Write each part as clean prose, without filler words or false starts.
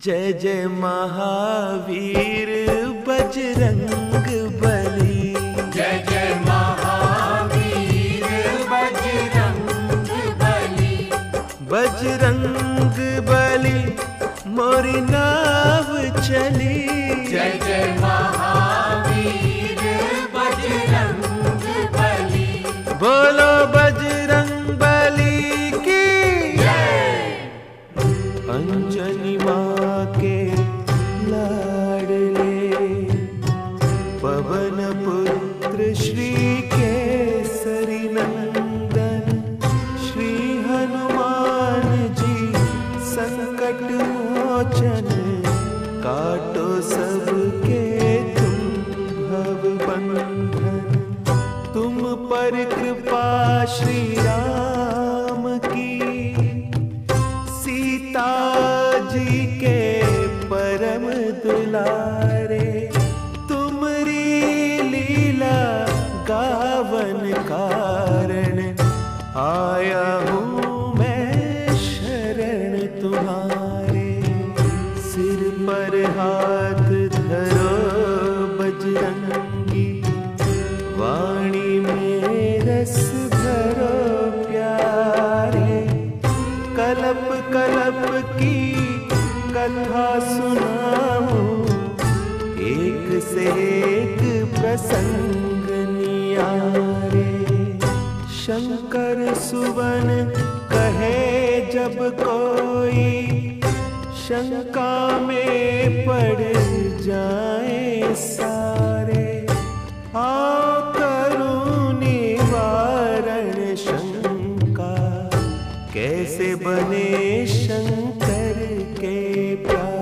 जय जय महावीर बजरंग बली। जय जय महावीर बजरंग बली। बजरंग बली मोरी नाव चली। जय जय महावीर बजरंग बली। बोलो बजरंग बली की जय। अंजनी माँ के लाडले पवन पुत्र श्री केसरी नंदन श्री हनुमान जी संकट मोचन काटो सबके तुम भव बंधन। तुम पर कृपा श्री राम की सीता जी के परम दुलारे। तुमरी लीला गावन कारण आया हूँ मैं शरण तुम्हारे। सिर पर हाथ धरो बजरंगी वाणी में रस भरो प्यारे। कलप कलप की कथा सुनाऊं एक से एक प्रसंग नियारे। शंकर सुवन कहे जब कोई शंका में पड़ जाए सारे। आओ करूं निवारण शंका कैसे बने शंकर के प्यारे।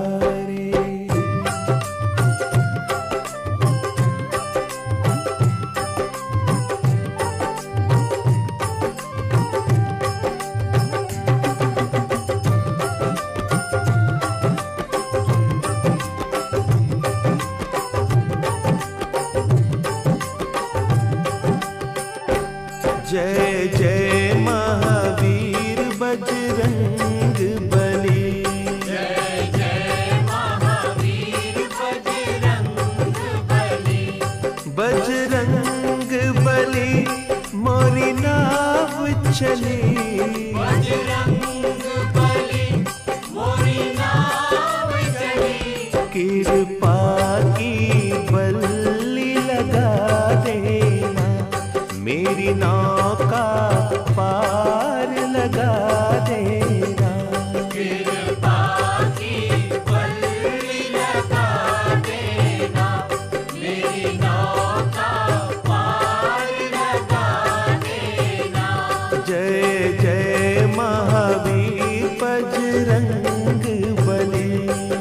जय जय महावीर बजरंग बली। जय जय महावीर बजरंग बली। बजरंग बली मोरी नाव चली। बजरंग बली मोरी नाव चली। कृपा की बल्ली लगा देना मेरी नौका पार लगा देना। कृपा की बल्ली लगा देना मेरी नौका पार लगा देना। जय जय महावीर बजरंग बली।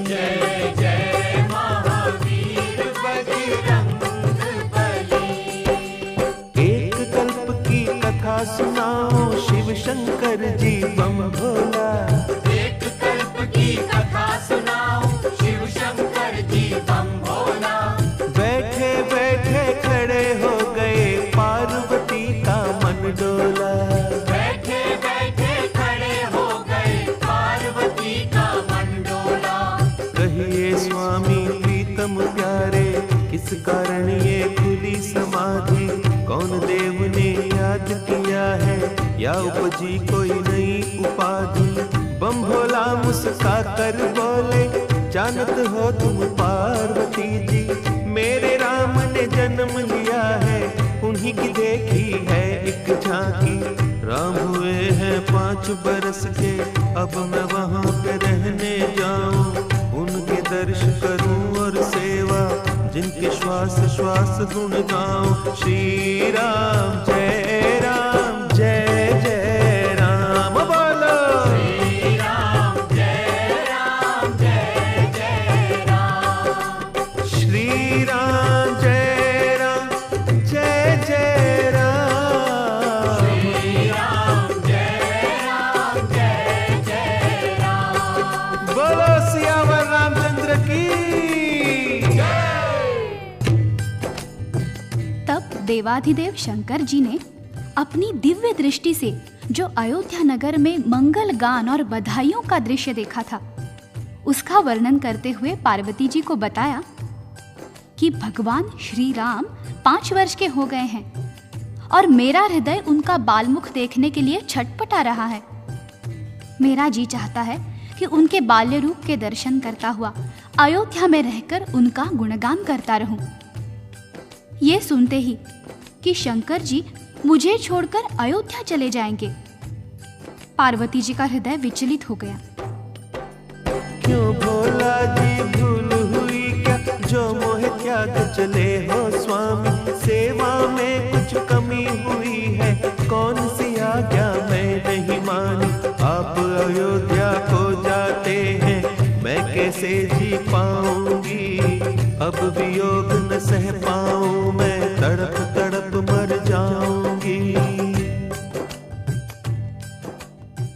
जय जय महावीर बजरंग बली। एक कल्प की कथा सुनाओ शिव शंकर जी बम भोला। एक कल्प की कथा सुनाओ शिव शंकर जी बम भोला। बैठे बैठे खड़े हो गए पार्वती का मन डोला। बैठे बैठे खड़े हो गए पार्वती का मन डोला। कहिए स्वामी प्रीतम प्यारे किस कारण ये खुली समाधि। कौन देव ने याद किया है या उपजी कोई नई उपाधि। बम भोला मुस्का कर बोले जानत हो तुम पार्वती जी। मेरे राम ने जन्म लिया है उन्हीं की देखी है एक झांकी। राम हुए हैं 5 बरस के अब मैं वहां पे रहने जाऊं। उनके दर्श करूं और सेवा जिनके श्वास श्वास गुण गाऊं। श्री राम जय राम जय जय राम बोलो। श्री राम जय राम जय जय राम। श्री राम जय राम जय जय राम। श्री राम जय राम जय जय राम। बोलो सियावर रामचंद्र की तब देवाधिदेव शंकर जी ने अपनी दिव्य दृष्टि से जो अयोध्या नगर में मंगल गान और बधाइयों का दृश्य देखा था उसका वर्णन करते हुए पार्वती जी को बताया कि भगवान श्री राम 5 वर्ष के हो गए हैं और मेरा हृदय उनका बालमुख देखने के लिए छटपटा रहा है। मेरा जी चाहता है कि उनके बाल्य रूप के दर्शन करता हुआ अयोध्या में रहकर उनका गुणगान करता रहूं। ये सुनते ही कि शंकर जी मुझे छोड़कर अयोध्या चले जाएंगे, पार्वती जी का हृदय विचलित हो गया। क्यों भोला जी भूल हुई क्या, जो मोह त्याग चले हो स्वामी, सेवा में कुछ कमी हुई है, कौन सी आज्ञा मैं नहीं मानी, आप अयोध्या को जाते हैं, मैं कैसे जी पाऊंगी, अब वियोग न सह पाऊं, मैं तड़प तड़प मर जाऊंगी।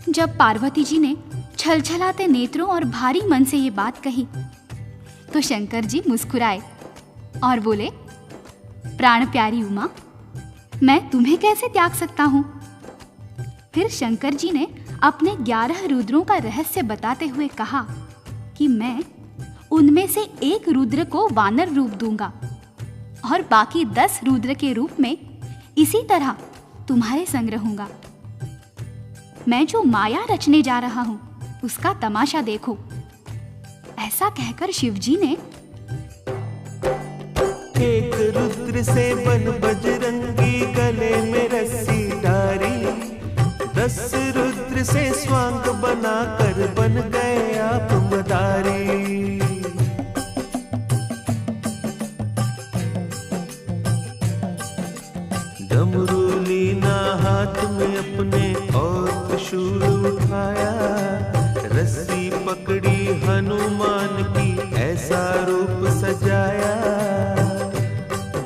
जब पार्वती जी ने छलछलाते नेत्रों और भारी मन से ये बात कही तो शंकर जी मुस्कुराए और बोले, प्राण प्यारी उमा, मैं तुम्हें कैसे त्याग सकता हूं? फिर शंकर जी ने अपने 11 रुद्रों का रहस्य बताते हुए कहा कि मैं उनमें से एक रुद्र को वानर रूप दूंगा और बाकी 10 रुद्र के रूप में इसी तरह तुम्हारे संग रहूंगा। मैं जो माया रचने जा रहा हूं उसका तमाशा देखो। ऐसा कहकर शिवजी ने एक रुद्र से बन बजरंगी, गले में रस्सी डारी, 10 रुद्र से स्वांग बनाकर बन गए आप मदारी। डमरू लीना हाथ में अपने और त्रिशूल उठाया, रस्सी पकड़ी हनुमान की ऐसा रूप सजाया।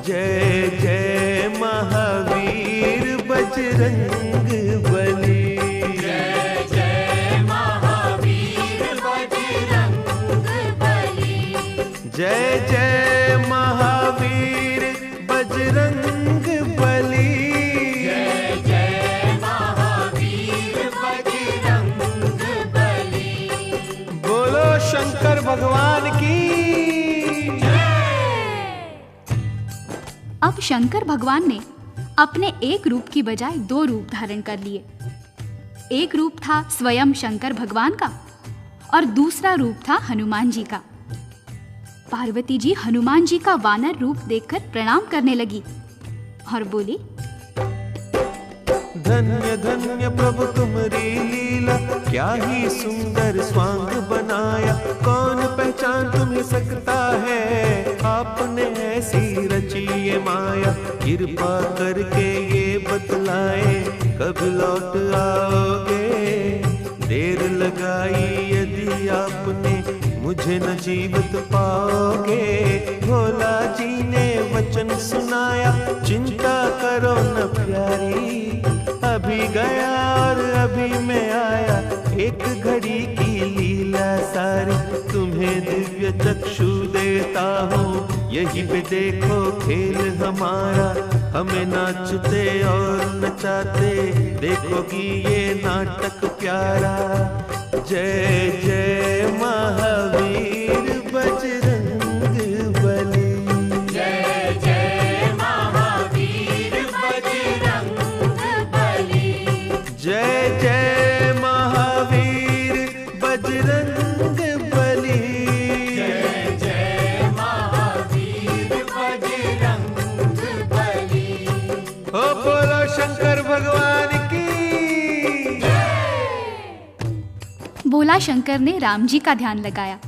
जय जय महावीर बजरंग बली, जय जय महावीर बजरंग बली, जय जय महावीर बजरंग बली, जय जय महावीर बजरंग बली। बोलो शंकर भगवान की। अब शंकर भगवान ने अपने एक रूप की बजाय 2 रूप धारण कर लिए। एक रूप था स्वयं शंकर भगवान का और दूसरा रूप था हनुमान जी का। पार्वती जी हनुमान जी का वानर रूप देखकर प्रणाम करने लगी और बोली, धन्य धन्य प्रभु तुम्हारी लीला, क्या ही सुंदर स्वांग बनाया, कौन पहचान तुम्हें सकता है, आपने ऐसी रची ये माया, कृपा करके ये बतलाए, कब लौट आओगे, देर लगाई यदि आपने, मुझे न जीवित पाओगे। भोला जी ने वचन सुनाया, चिंता करो न प्यारी, अभी गया और अभी मैं आया, एक घड़ी की लीला सारी, तुम्हें दिव्य चक्षु देता हूँ, यही पे देखो खेल हमारा, हमें नाचते और नचाते देखोगी ये नाटक प्यारा। जय जय महावीर बजरंग बली, जय जय महावीर बजरंग बली, जय जय महावीर बजरंग बली, जय जय महावीर बजरंग बली। ओ बोलो शंकर भगवान की। बोला शंकर ने राम जी का ध्यान लगाया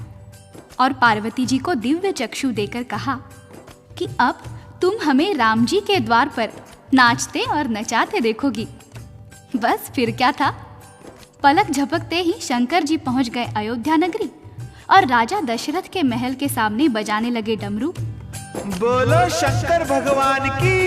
और पार्वती जी को दिव्य चक्षु देकर कहा कि अब तुम हमें राम जी के द्वार पर नाचते और नचाते देखोगी। बस फिर क्या था, पलक झपकते ही शंकर जी पहुंच गए अयोध्या नगरी और राजा दशरथ के महल के सामने बजाने लगे डमरू। बोलो शंकर भगवान की।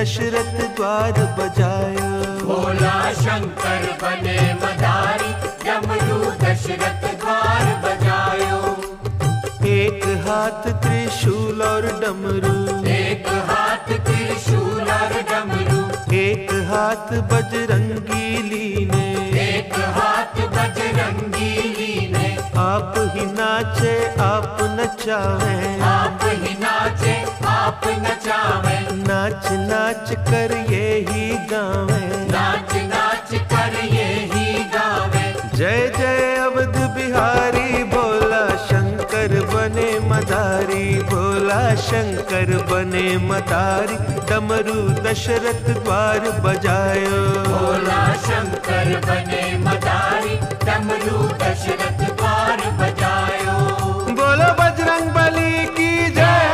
दशरथ द्वार बजायो। भोला शंकर बने मदारी, डमरू दशरथ द्वार बजायो। एक हाथ त्रिशूल और डमरू, एक हाथ त्रिशूल और डमरू, एक हाथ बजरंगी लीने, एक हाथ बजरंगी लीने। आप ही नाचे आप नचावे, आप ही नाचे आप नचावे, नाच नाच कर ये ही गावे। नाच नाच कर ये ही गावे। जय जय अवध बिहारी, भोला शंकर बने मदारी, भोला शंकर बने मदारी, डमरू दशरथ द्वार बजायो। भोला शंकर बने मदारी, डमरू दशरथ द्वार बजायो। बोलो बजरंग बली की जय।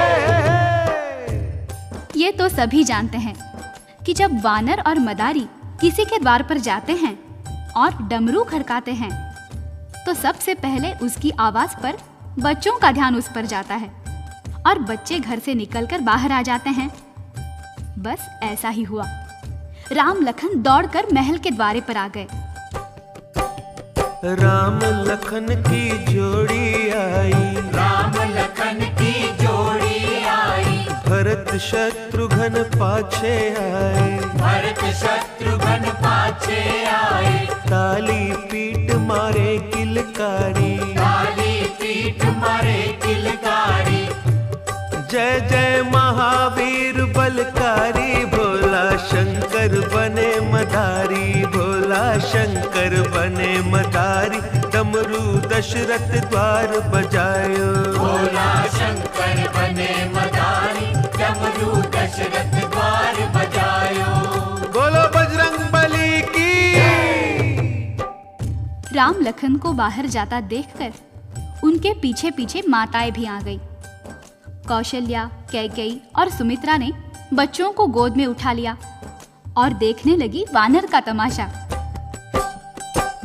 ये तो सभी जानते हैं कि जब वानर और मदारी किसी के द्वार पर जाते हैं और डमरू खड़काते हैं तो सबसे पहले उसकी आवाज पर बच्चों का ध्यान उस पर जाता है और बच्चे घर से निकलकर बाहर आ जाते हैं। बस ऐसा ही हुआ। राम लखन दौड़कर महल के द्वारे पर आ गए। राम लखन की जोड़ी आई, राम लखन की जोड़ी आई, भरत शत्रुघ्न पाछे आए, भरत शत्रुघ्न पाछे आए। ताली पीट मारे किलकारी, काली पीठ मारे किलकारी। जय जय महावीर बलकारी, भोला शंकर बने मदारी, भोला शंकर बने मदारी, डमरू दशरथ द्वार बजायो। भोला शंकर बने मदारी, डमरू दशरथ द्वार बजायो। बोलो बजरंग बली की। राम लखन को बाहर जाता देखकर उनके पीछे पीछे माताएं भी आ गई। कौशल्या, कैकेयी और सुमित्रा ने बच्चों को गोद में उठा लिया और देखने लगी वानर का तमाशा।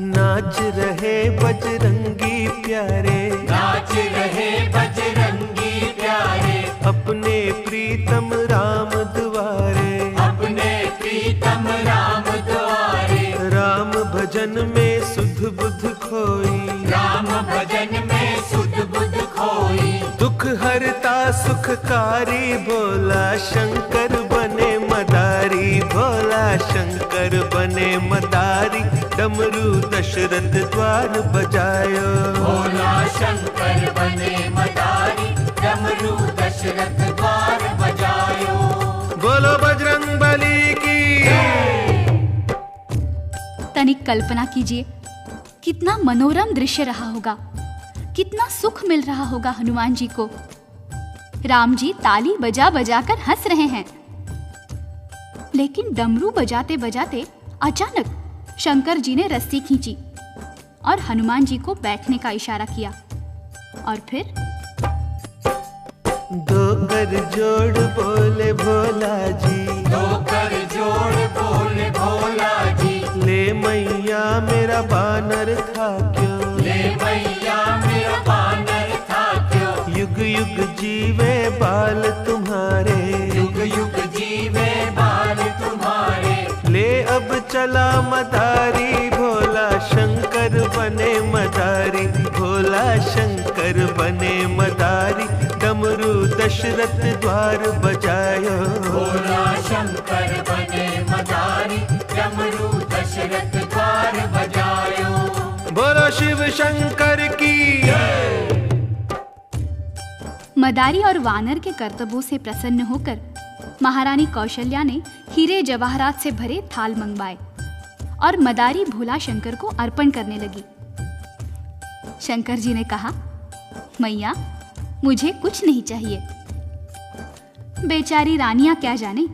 नाच रहे बजरंगी प्यारे, नाच रहे बजरंगी प्यारे, अपने प्रीतम राम द्वारे, अपने प्रीतम राम द्वारे। राम भजन में सुध बुध खोई, राम भजन में सुध बुध खोई। दुख हरता सुखकारी, भोला शंकर बने मदारी, भोला शंकर बने मदारी, डमरू दशरथ द्वार बजायो। भोला शंकर बने मदारी, डमरू दशरथ द्वार बजायो। बोलो बजरंग बली की। तनिक कल्पना कीजिए कितना मनोरम दृश्य रहा होगा, कितना सुख मिल रहा होगा हनुमान जी को। राम जी ताली बजा बजा कर हंस रहे हैं, लेकिन डमरू बजाते बजाते अचानक शंकर जी ने रस्सी खींची और हनुमान जी को बैठने का इशारा किया और फिर दो कर जोड़ बोले भोला जी, दो कर जोड़ बोले भोला जी। ले मैया मेरा बानर था क्यों, ले मैया मेरा बानर था क्यों। युग युग जीवे बाल तुम्हारे, युग युग जीवे बाल तुम्हारे। ले अब चला मदारी, भोला शंकर बने मदारी, भोला शंकर बने मदारी, डमरू दशरथ द्वार बजायो। भोला शंकर बने मदारी, डमरू दशरथ द्वार बजायो। बोलो शिव शंकर की। मदारी और वानर के कर्तव्यों से प्रसन्न होकर महारानी कौशल्या ने हीरे जवाहरात से भरे थाल मंगवाए और मदारी भोला शंकर को अर्पण करने लगी। शंकर जी ने कहा, मैया मुझे कुछ नहीं चाहिए। बेचारी रानियां क्या जाने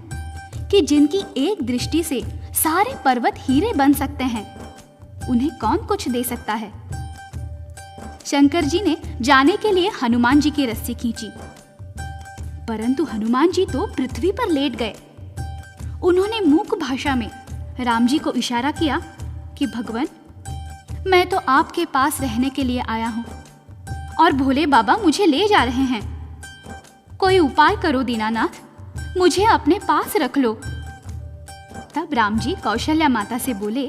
कि जिनकी एक दृष्टि से सारे पर्वत हीरे बन सकते हैं, उन्हें कौन कुछ दे सकता है। शंकर जी ने जाने के लिए हनुमान जी की रस्सी खींची, परंतु हनुमान जी तो पृथ्वी पर लेट गए। उन्होंने मूक भाषा में राम जी को इशारा किया कि भगवान, मैं तो आपके पास रहने के लिए आया हूं और भोले बाबा मुझे ले जा रहे हैं। कोई उपाय करो दीनानाथ, मुझे अपने पास रख लो। तब राम जी कौशल्या माता से बोले,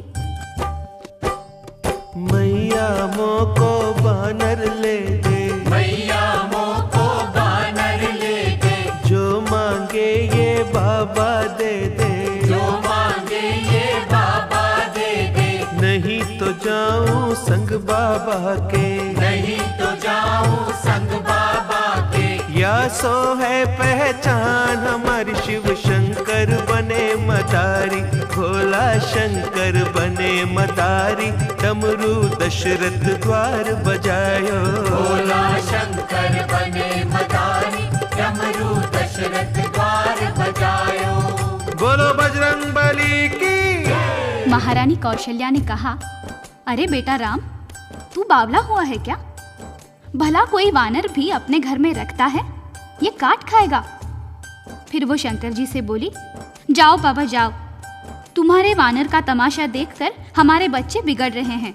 मैया मोको बानर ले दे, मैया मोको बानर ले दे, जो मांगे ये बाबा दे दे, जो मांगे ये बाबा दे दे, नहीं तो जाऊं संग बाबा के, नहीं तो जाऊं संग बाबा के। या सो है पहचान हमारी शिव शंकर बने मदारी, भोला शंकर बने मदारी, डमरू दशरथ द्वार बजायो, भोला शंकर बने मदारी, डमरू दशरथ द्वार बजायो। बोलो बजरंग बली की। महारानी कौशल्या ने कहा, अरे बेटा राम, तू बावला हुआ है क्या? भला कोई वानर भी अपने घर में रखता है? ये काट खाएगा। फिर वो शंकर जी से बोली, जाओ बाबा जाओ, तुम्हारे वानर का तमाशा देखकर हमारे बच्चे बिगड़ रहे हैं।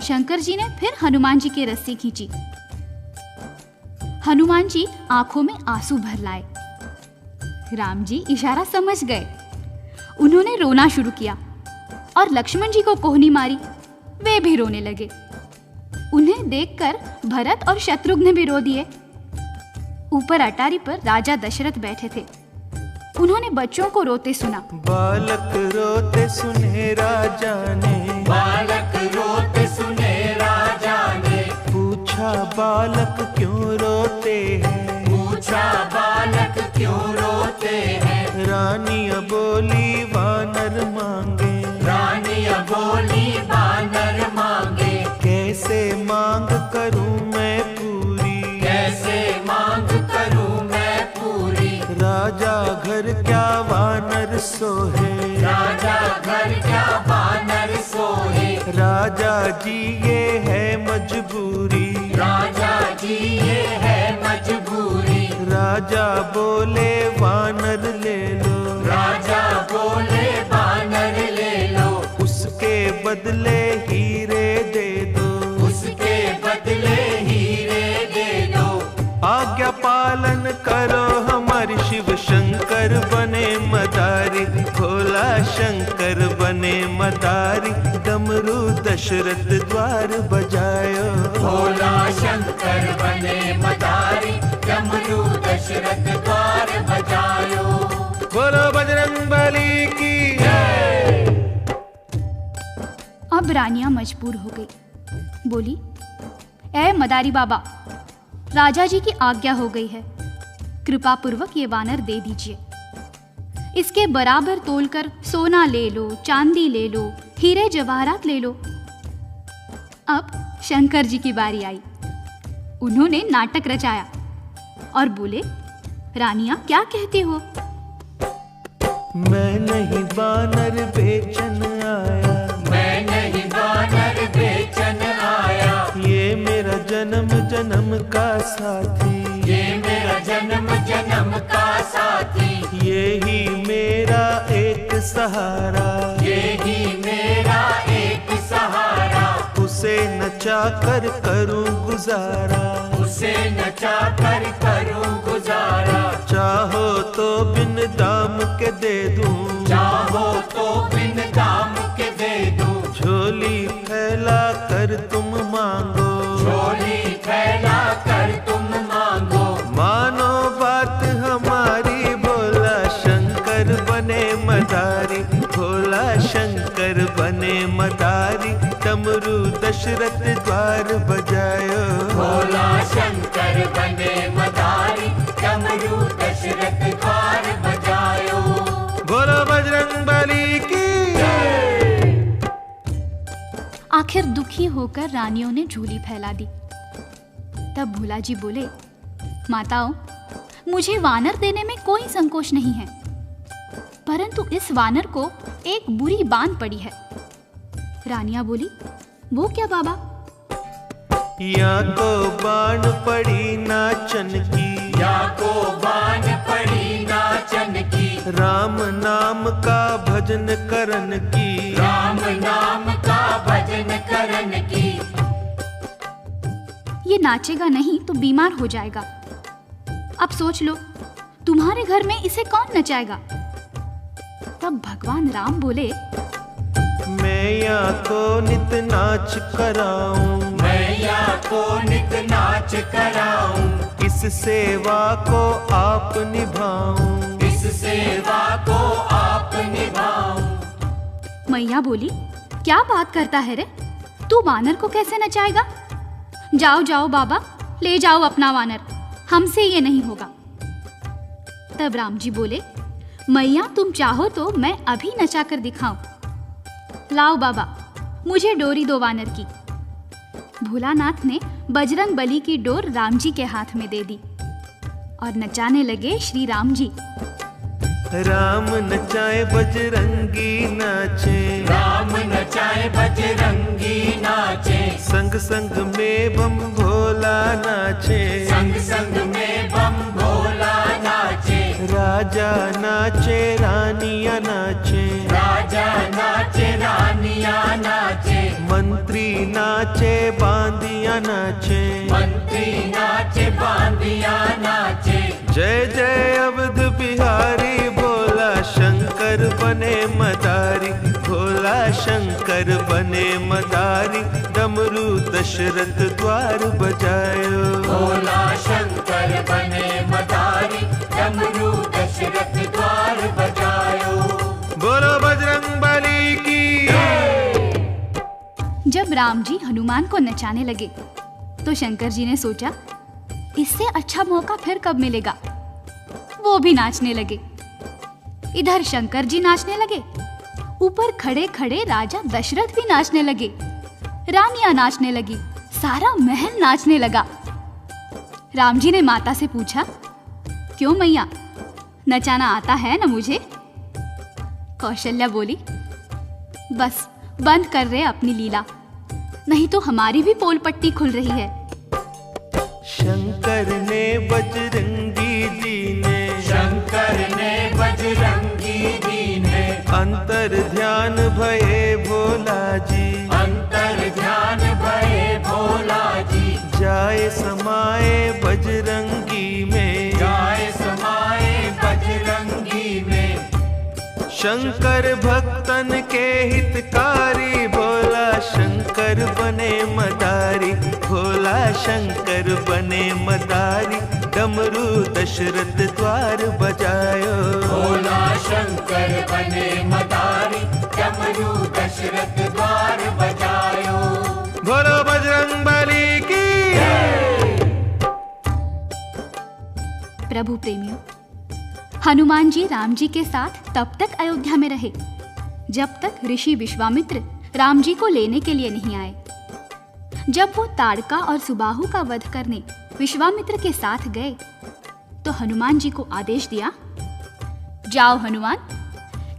शंकर जी ने फिर हनुमान जी की रस्सी खींची। हनुमान जी आंखों में आंसू भर लाए। राम जी इशारा समझ गए। उन्होंने रोना शुरू किया और लक्ष्मण जी को कोहनी मारी। वे भी रोने लगे। उन्हें देखकर भरत और शत्रुघ्न भी रो दिए। ऊपर अटारी पर राजा दशरथ बैठे थे। उन्होंने बच्चों को रोते सुना। बालक रोते सुने राजा ने, बालक रोते सुने राजा ने, पूछा बालक क्यों रोते हैं, पूछा बालक क्यों रोते हैं। रानिया बोली वानर मांगे, रानिया बोली वानर मांगे, कैसे मांग करूं मैं पूरी, कैसे मांग करूं मैं पूरी। राजा घर क्या वानर सोहे, राजा घर क्या वानर सोहे, राजा जी ये है मजबूरी, राजा जी ये है मजबूरी। राजा बोले वानर ले लो, राजा बोले वानर ले लो, उसके बदले हीरे दे दो, उसके बदले हीरे दे दो। आज्ञा पालन करो हमारी शिव शंकर बने मदारी, भोला शंकर बने मदारी, डमरू दशरथ द्वार बजायो, भोला शंकर बने मदारी, डमरू दशरथ द्वार बजायो। बोलो बजरंग बली की। अब रानियां मजबूर हो गई। बोली, ऐ मदारी बाबा, राजा जी की आज्ञा हो गई है, कृपा पूर्वक ये वानर दे दीजिए। इसके बराबर तोलकर सोना ले लो, चांदी ले लो, हीरे जवाहरात ले लो। अब शंकर जी की बारी आई। उन्होंने नाटक रचाया और बोले, रानियां क्या कहती हो? मैं नहीं वानर बेचन आया, मैं नहीं वानर बेचन आया, ये मेरा जन्म जन्म का साथी, ये मेरा जन्म जन्म का साथी, ये ही मेरा एक सहारा, ये ही मेरा एक सहारा। उसे नचा कर करूं गुजारा, उसे नचा कर करूं गुजारा। चाहो तो बिन दाम के दे दूं, चाहो तो बिन दाम के दे दूं, झोली फैला कर तुम मांगो, झोली फैला कर तुम मांगो। मानो बात हमारी, भोला शंकर बने मदारी, भोला शंकर बने मदारी, डमरू दशरथ द्वार बजायो, भोला शंकर बने मदारी, डमरू दशरथ द्वार बजायो। बोलो बजरंग बली की। आखिर दुखी होकर रानियों ने झोली फैला दी। तब भोला जी बोले, माताओं, मुझे वानर देने में कोई संकोच नहीं है, परंतु इस वानर को एक बुरी बांध पड़ी है। रानियां बोली, वो क्या बाबा? या को बाण पड़ी नाचन की, या को बाण पड़ी नाचन की, राम नाम का भजन करन की, राम नाम का भजन करन की। ये नाचेगा नहीं तो बीमार हो जाएगा। अब सोच लो, तुम्हारे घर में इसे कौन नचाएगा? तब भगवान राम बोले, मैं या को नित नाच कराऊं, मैया को नित नाच कराऊं, इस सेवा को आप निभाऊं, इस सेवा को आप निभाऊं। मैया बोली, क्या बात करता है रे, तू वानर को कैसे नचाएगा? जाओ जाओ बाबा, ले जाओ अपना वानर, हमसे ये नहीं होगा। तब राम जी बोले, मैया तुम चाहो तो मैं अभी नचा कर दिखाऊं। लाओ बाबा, मुझे डोरी दो वानर की। भोलानाथ ने बजरंग बली की डोर राम जी के हाथ में दे दी और नचाने लगे श्री राम जी। राम नचाए बजरंगी नाचे, राम नचाए बजरंगी नाचे, संग संग में बम भोला नाचे, संग संग में बम भोला नाचे, राजा नाचे रानियां नाचे, राजा नाचे रानियां नाचे, मंत्री नाचे बांदियां नाचे, मंत्री नाचे बांदिया नाचे। जय जय अवध बिहारी, भोला शंकर बने मदारी, भोला शंकर बने मदारी, डमरू दशरथ द्वार बजायो, भोला शंकर बने मदारी, डमरू दशरथ द्वार बजायो। बोलो बजरंग बली की। जब राम जी हनुमान को नचाने लगे तो शंकर जी ने सोचा, इससे अच्छा मौका फिर कब मिलेगा। वो भी नाचने लगे। इधर शंकर जी नाचने लगे, ऊपर खड़े खड़े राजा दशरथ भी नाचने लगे, रानियां नाचने लगी, सारा महल नाचने लगा। राम जी ने माता से पूछा, क्यों मैया, नचाना आता है ना मुझे? कौशल्या बोली, बस बंद कर रहे अपनी लीला, नहीं तो हमारी भी पोल पट्टी खुल रही है। शंकर ने बजरंगी जी ने, शंकर ने बजरंगी जी ने, अंतर ध्यान भये भोला जी, अंतर ध्यान भये भोला जी, जाए समाए बजरंगी में, जाए समाए बजरंगी में। शंकर भक्तन के हितकारी, भोला शंकर बने मदारी, भोला शंकर बने मदारी, डमरू दशरथ द्वार बजायो, भोला शंकर बने मदारी, डमरू दशरथ द्वार बजायो। बोलो बजरंग बली की। प्रभु प्रेमियों, हनुमान जी राम जी के साथ तब तक अयोध्या में रहे जब तक ऋषि विश्वामित्र राम जी को लेने के लिए नहीं आए। जब वो ताड़का और सुबाहु का वध करने विश्वामित्र के साथ गए तो हनुमान जी को आदेश दिया, जाओ हनुमान,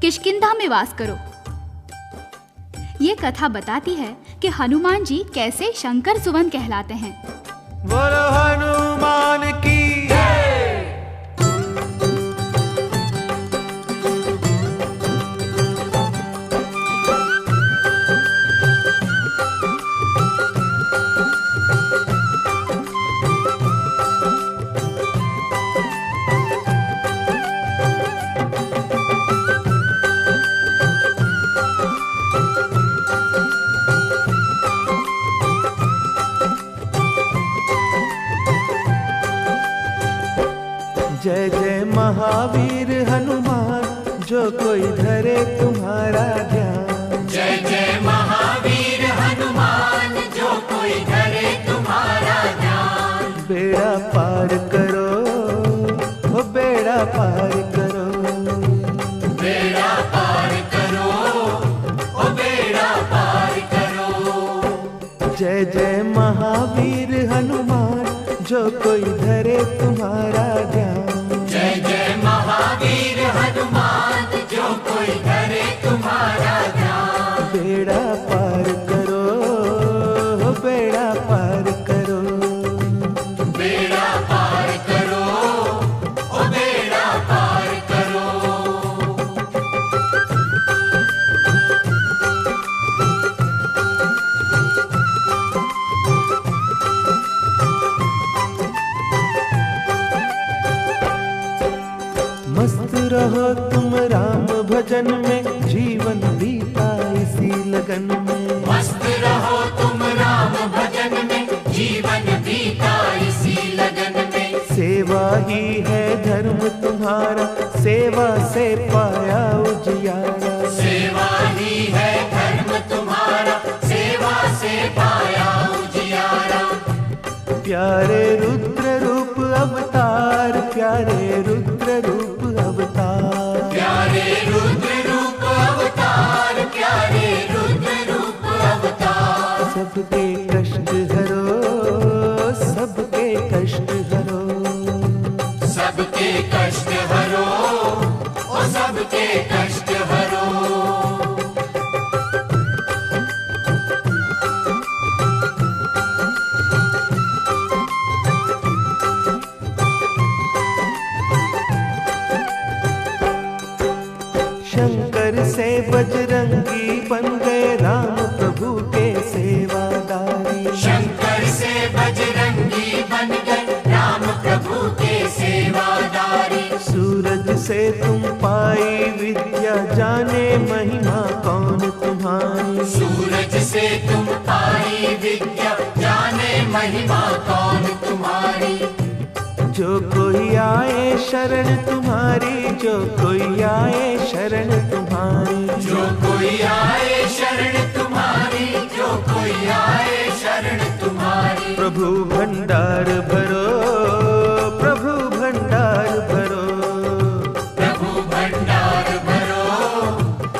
किष्किंधा में वास करो। ये कथा बताती है कि हनुमान जी कैसे शंकर सुवन कहलाते हैं। बोलो हनुमान की। जय जय महावीर हनुमान, जो कोई धरे तुम्हारा ध्यान, जय जय महावीर हनुमान, जो कोई धरे तुम्हारा ध्यान। बेड़ा पार करो, हो बेड़ा पार करो, बेड़ा पार करो, ओ बेड़ा पार करो। जय जय महावीर हनुमान, जो कोई धरे तुम्हारा ध्यान, जय जय महावीर हनुमान, जो कोई धरे तुम्हारा ध्यान। बेड़ा पार करो, हो बेड़ा पार करो, बेड़ा पार करो, ओ बेड़ा पार करो। मस्त रहो तुम राम भज भजन में, जीवन बीता इसी लगन में। मस्त रहो तुम राम भजन में, जीवन बीता इसी लगन में। सेवा ही है धर्म तुम्हारा, सेवा से पाया उजियारा। सेवा ही है धर्म तुम्हारा, सेवा से पाया उजियारा। प्यारे रुद्र रूप अवतार, प्यारे रुद्र रूप अवतार। प्यारे रुद्र रूप अवतार, प्यारे रुद्र रूप अवतार। सबके कष्ट हरो, सबके कष्ट हरो। सबके कष्ट हरो, ओ सबके कष्ट हरो। शंकर से बजरंगी बन गए राम प्रभु के सेवादारी। शंकर से बजरंगी बन गए राम प्रभु के सेवादारी। सूरज से तुम पाई विद्या, जाने महिमा कौन तुम्हारी। सूरज से तुम पाई विद्या, जाने महिमा कौन तुम्हारी। जो कोई आए शरण तुम्हारी, जो कोई आए शरण तुम्हारी। जो कोई आए शरण तुम्हारी, जो कोई आए शरण तुम्हारी। प्रभु भंडार भरो, प्रभु भंडार भरो। प्रभु भंडार भरो,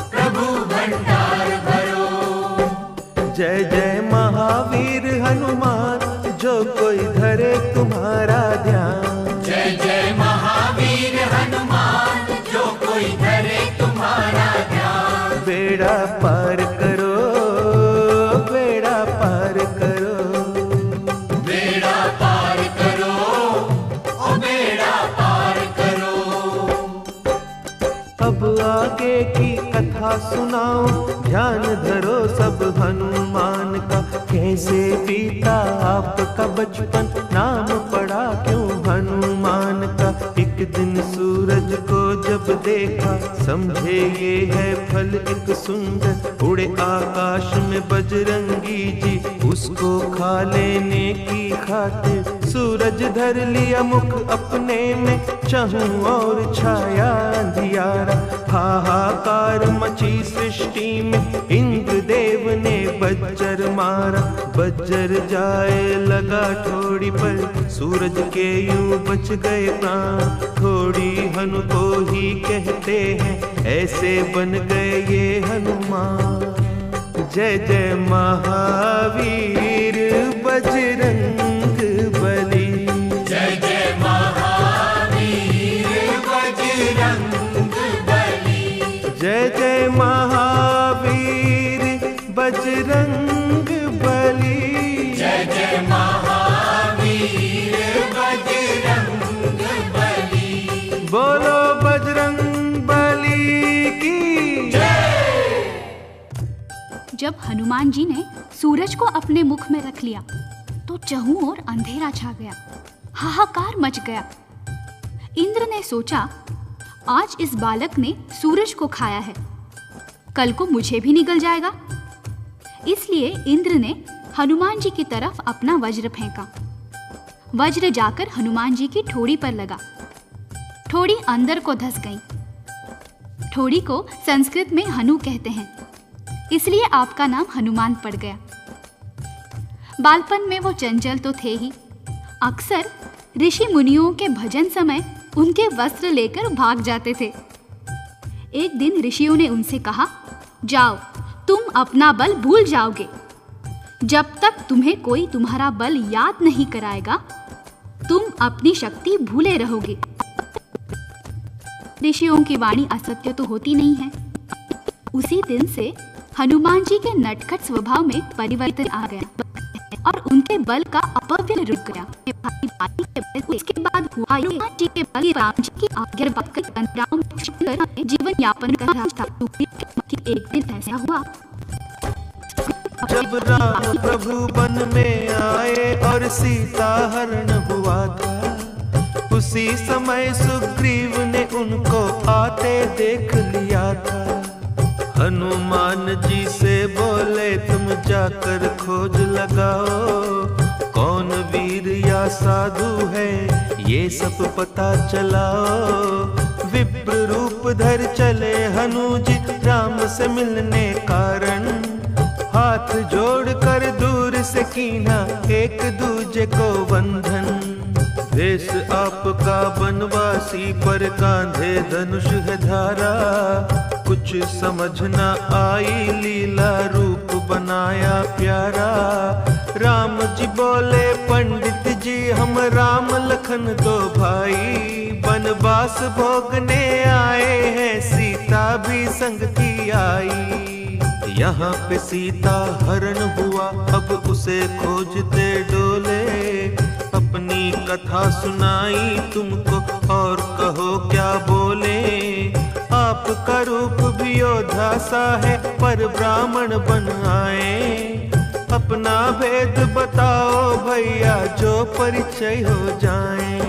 प्रभु भंडार भरो। जय जय महावीर हनुमान, जो कोई धरे तुम्हारा ध्यान। जय जय महावीर हनुमान, जो कोई धरे तुम्हारा ध्यान। बेड़ा पार करो, बेड़ा पार करो। बेड़ा पार करो, ओ बेड़ा पार करो। अब आगे की कथा सुनाओ, ध्यान धरो सब हनुमान का। कैसे बीता आपका बचपन, नाम पड़ा क्यों हनुमान का। एक दिन सूरज को जब देखा, समझे ये है फल एक सुंदर। उड़े आकाश में बजरंगी जी, उसको खा लेने की खातिर। सूरज धर लिया मुख अपने में, चहूं और छाया अंधियारा। हाहाकार मची सृष्टि में, इंद्र देव ने बज्जर मारा। बज्जर जाए लगा ठोड़ी पर, सूरज के यूं बच गए प्राण। ठोड़ी हनु को ही कहते हैं, ऐसे बन गए ये हनुमान। जय जय महावीर बजरंग बली। जय जय महावीर बजरंग बली। जय जय महावीर बजरंग बली। जय जय महावीर बजरंग बली। बोलो बजरंग बली की जय। जब हनुमान जी ने सूरज को अपने मुख में रख लिया तो चहु ओर अंधेरा छा गया, हाहाकार मच गया। इंद्र ने सोचा, आज इस बालक ने सूरज को खाया है, कल को मुझे भी निगल जाएगा। इसलिए इंद्र ने हनुमान जी की तरफ अपना वज्र फेंका। वज्र जाकर हनुमान जी की ठोड़ी पर लगा। ठोड़ी अंदर को धंस गई। ठोड़ी को संस्कृत में हनु कहते हैं, इसलिए आपका नाम हनुमान पड़ गया। बालपन में वो चंचल तो थे ही, अक्सर ऋषि मुनियों के भजन समय उनके वस्त्र लेकर भाग जाते थे। एक दिन ऋषियों ने उनसे कहा, जाओ, तुम अपना बल भूल जाओगे। जब तक तुम्हें कोई तुम्हारा बल याद नहीं कराएगा, तुम अपनी शक्ति भूले रहोगे। ऋषियों की वाणी असत्य तो होती नहीं है। उसी दिन से हनुमान जी के नटखट स्वभाव में परिवर्तन आ गया और उनके बल का अपव्यय रुक गया। उसके बाद हुआ हनुमान जी के बल राम जी की आज्ञा पाकर जीवन यापन कर रहा था। एक दिन ऐसा हुआ, जब राम प्रभु वन में आए और सीता हरण हुआ था, उसी समय सुग्रीव ने उनको आते देख लिया था। हनुमान जी से बोले तुम जाकर खोज लगाओ, कौन वीर या साधु है ये सब पता चलाओ। विप्र रूप धर चले हनुजी राम से मिलने कारण, हाथ जोड़कर दूर से कीना एक दूजे को बंधन। देश आपका बनवासी पर कांधे धनुष है धारा, कुछ समझ न आई लीला रूप बनाया प्यारा। राम जी बोले पंडित जी हम राम लखन दो भाई, बनवास भोगने आए हैं सीता भी संग की आई। यहाँ पे सीता हरण हुआ अब उसे खोजते डोले, अपनी कथा सुनाई तुमको और कहो क्या बोले। आपका रूप भी योद्धा सा है पर ब्राह्मण बन आए, अपना भेद बताओ भैया जो परिचय हो जाए।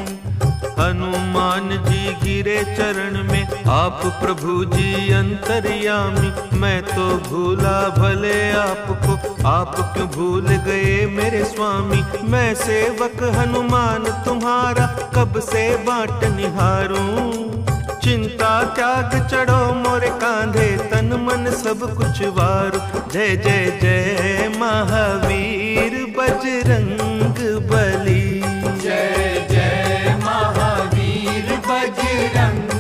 हनुमान जी गिरे चरण में आप प्रभु जी अंतर्यामी, मैं तो भूला भले आपको आप क्यों भूल गए मेरे स्वामी। मैं सेवक हनुमान तुम्हारा कब से बाट निहारूं, चिंता त्याग चढ़ो मोरे कांधे तन मन सब कुछ वारू। जय जय जय महावीर बजरंग बली, जय जय महावीर बजरंग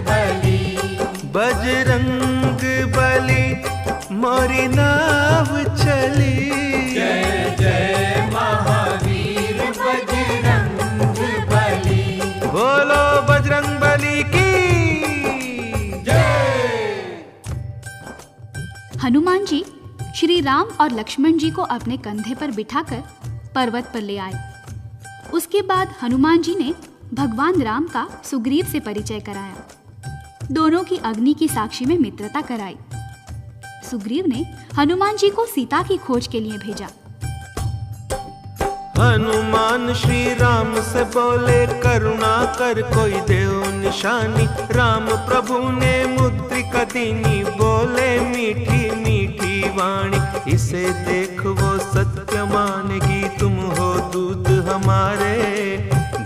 बली। बजरंग बली मोरी नाव चली, जय जय महावीर बजरंग बली। बोलो बजरंग बली की हनुमान जी श्री राम और लक्ष्मण जी को अपने कंधे पर बिठाकर पर्वत पर ले आए। उसके बाद हनुमान जी ने भगवान राम का सुग्रीव से परिचय कराया। दोनों की अग्नि की साक्षी में मित्रता कराई। सुग्रीव ने हनुमान जी को सीता की खोज के लिए भेजा। हनुमान श्री राम से बोले करुणा कर कोई देव निशानी। राम प्रभु ने मुद्रिका दीनी, बोले मीठी मीठी वाणी। इसे देख वो सत्य मानेगी, तुम हो दूत हमारे।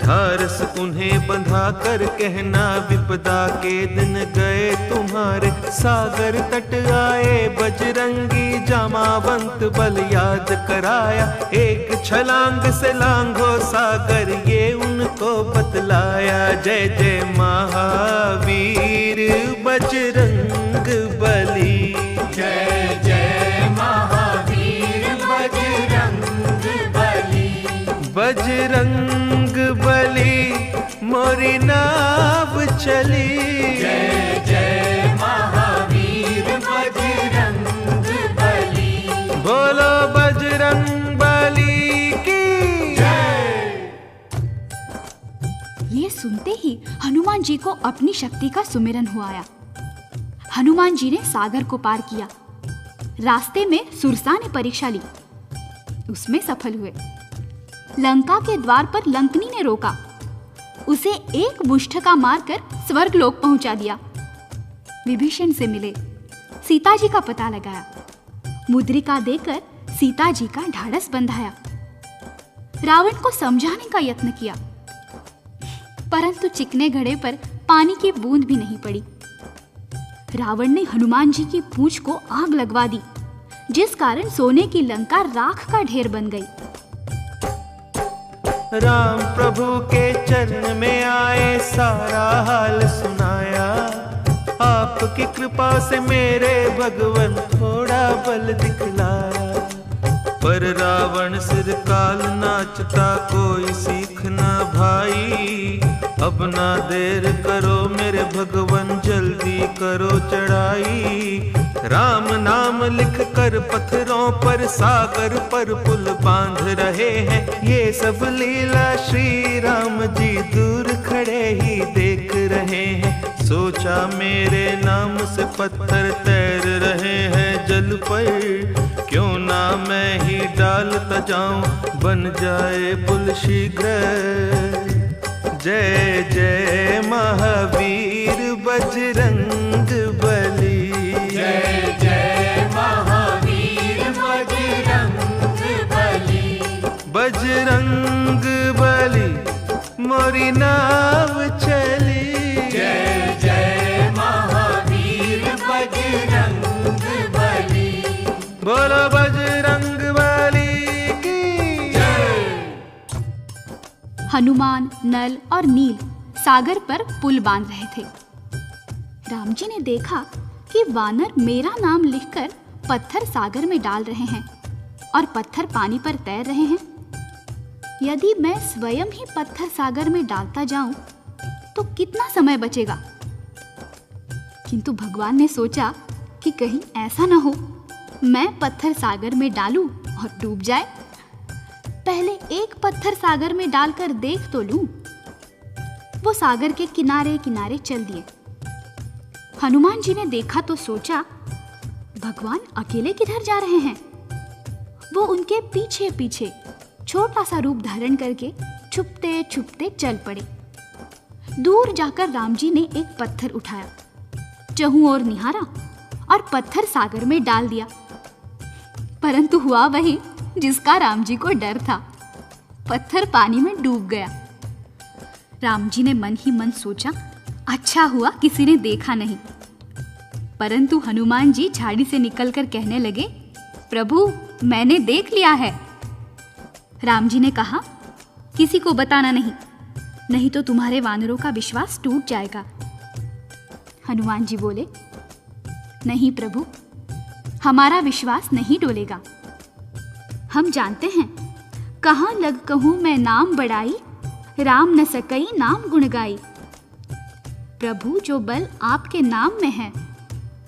धारस उन्हें बंधा कर कहना, विपदा के दिन गए तुम्हारे। सागर तट आए बजरंगी, जामावंत बल याद कराया। एक छलांग से लांघो सागर, ये उनको बतलाया। जय जय महावीर बजरंग बली, जय जय महावीर बजरंग बली। बजरंग बली मोरी नाव चली, जय जय महावीर बजरंग बली। बोलो बजरंग बली की जय। ये सुनते ही हनुमान जी को अपनी शक्ति का सुमिरन हुआ आया। हनुमान जी ने सागर को पार किया। रास्ते में सुरसा ने परीक्षा ली, उसमें सफल हुए। लंका के द्वार पर लंकनी ने रोका, उसे एक मुष्ठका मारकर स्वर्गलोक पहुंचा दिया। विभीषण से मिले, सीता जी का पता लगाया। मुद्रिका देकर सीता जी का ढाढ़स बंधाया। रावण को समझाने का यत्न किया, परंतु चिकने घड़े पर पानी की बूंद भी नहीं पड़ी। रावण ने हनुमान जी की पूंछ को आग लगवा दी, जिस कारण सोने की लंका राख का ढेर बन गई। राम प्रभु के चरण में आए, सारा हाल सुनाया। आपकी कृपा से मेरे भगवन थोड़ा बल दिखलाया। पर रावण सिर काल नाचता, कोई सीख ना भाई। अब ना देर करो मेरे भगवन, जल्दी करो चढ़ाई। राम नाम लिख कर पत्थरों पर, सागर पर पुल बांध रहे हैं। ये सब लीला श्री राम जी दूर खड़े ही देख रहे हैं। सोचा मेरे नाम से पत्थर तैर रहे हैं जल पर, क्यों ना मैं ही डालता जाऊं, बन जाए पुल शीघ्र। जय जय महावीर बजरंग बली। जय जय महावीर बजरंग बली। बजरंग बली मोरी नाव चली। जय जय महावीर बजरंग बली। बोलो बजरंग बली की जय। हनुमान, नल और नील सागर पर पुल बांध रहे थे। राम जी ने देखा कि वानर मेरा नाम लिखकर पत्थर सागर में डाल रहे हैं और पत्थर पानी पर तैर रहे हैं। यदि मैं स्वयं ही पत्थर सागर में डालता जाऊं तो कितना समय बचेगा। किंतु भगवान ने सोचा कि कहीं ऐसा न हो मैं पत्थर सागर में डालूं और डूब जाए। पहले एक पत्थर सागर में डालकर देख तो लूं। वो सागर के किनारे किनारे चल दिए। हनुमान जी ने देखा तो सोचा भगवान अकेले किधर जा रहे हैं। वो उनके पीछे पीछे छोटा सा रूप धारण करके छुपते छुपते चल पड़े। दूर जाकर राम जी ने एक पत्थर उठाया, चहुं ओर निहारा और पत्थर सागर में डाल दिया। परंतु हुआ वही जिसका राम जी को डर था। पत्थर पानी में डूब गया। राम जी ने मन ही मन सोचा अच्छा हुआ किसी ने देखा नहीं। परंतु हनुमान जी झाड़ी से निकलकर कहने लगे प्रभु मैंने देख लिया है। राम जी ने कहा किसी को बताना नहीं, नहीं तो तुम्हारे वानरों का विश्वास टूट जाएगा। हनुमान जी बोले नहीं प्रभु, हमारा विश्वास नहीं डोलेगा। हम जानते हैं कहाँ लग कहूँ मैं नाम बढ़ाई, राम न सकई नाम गुण गाई। प्रभु जो बल आपके नाम में है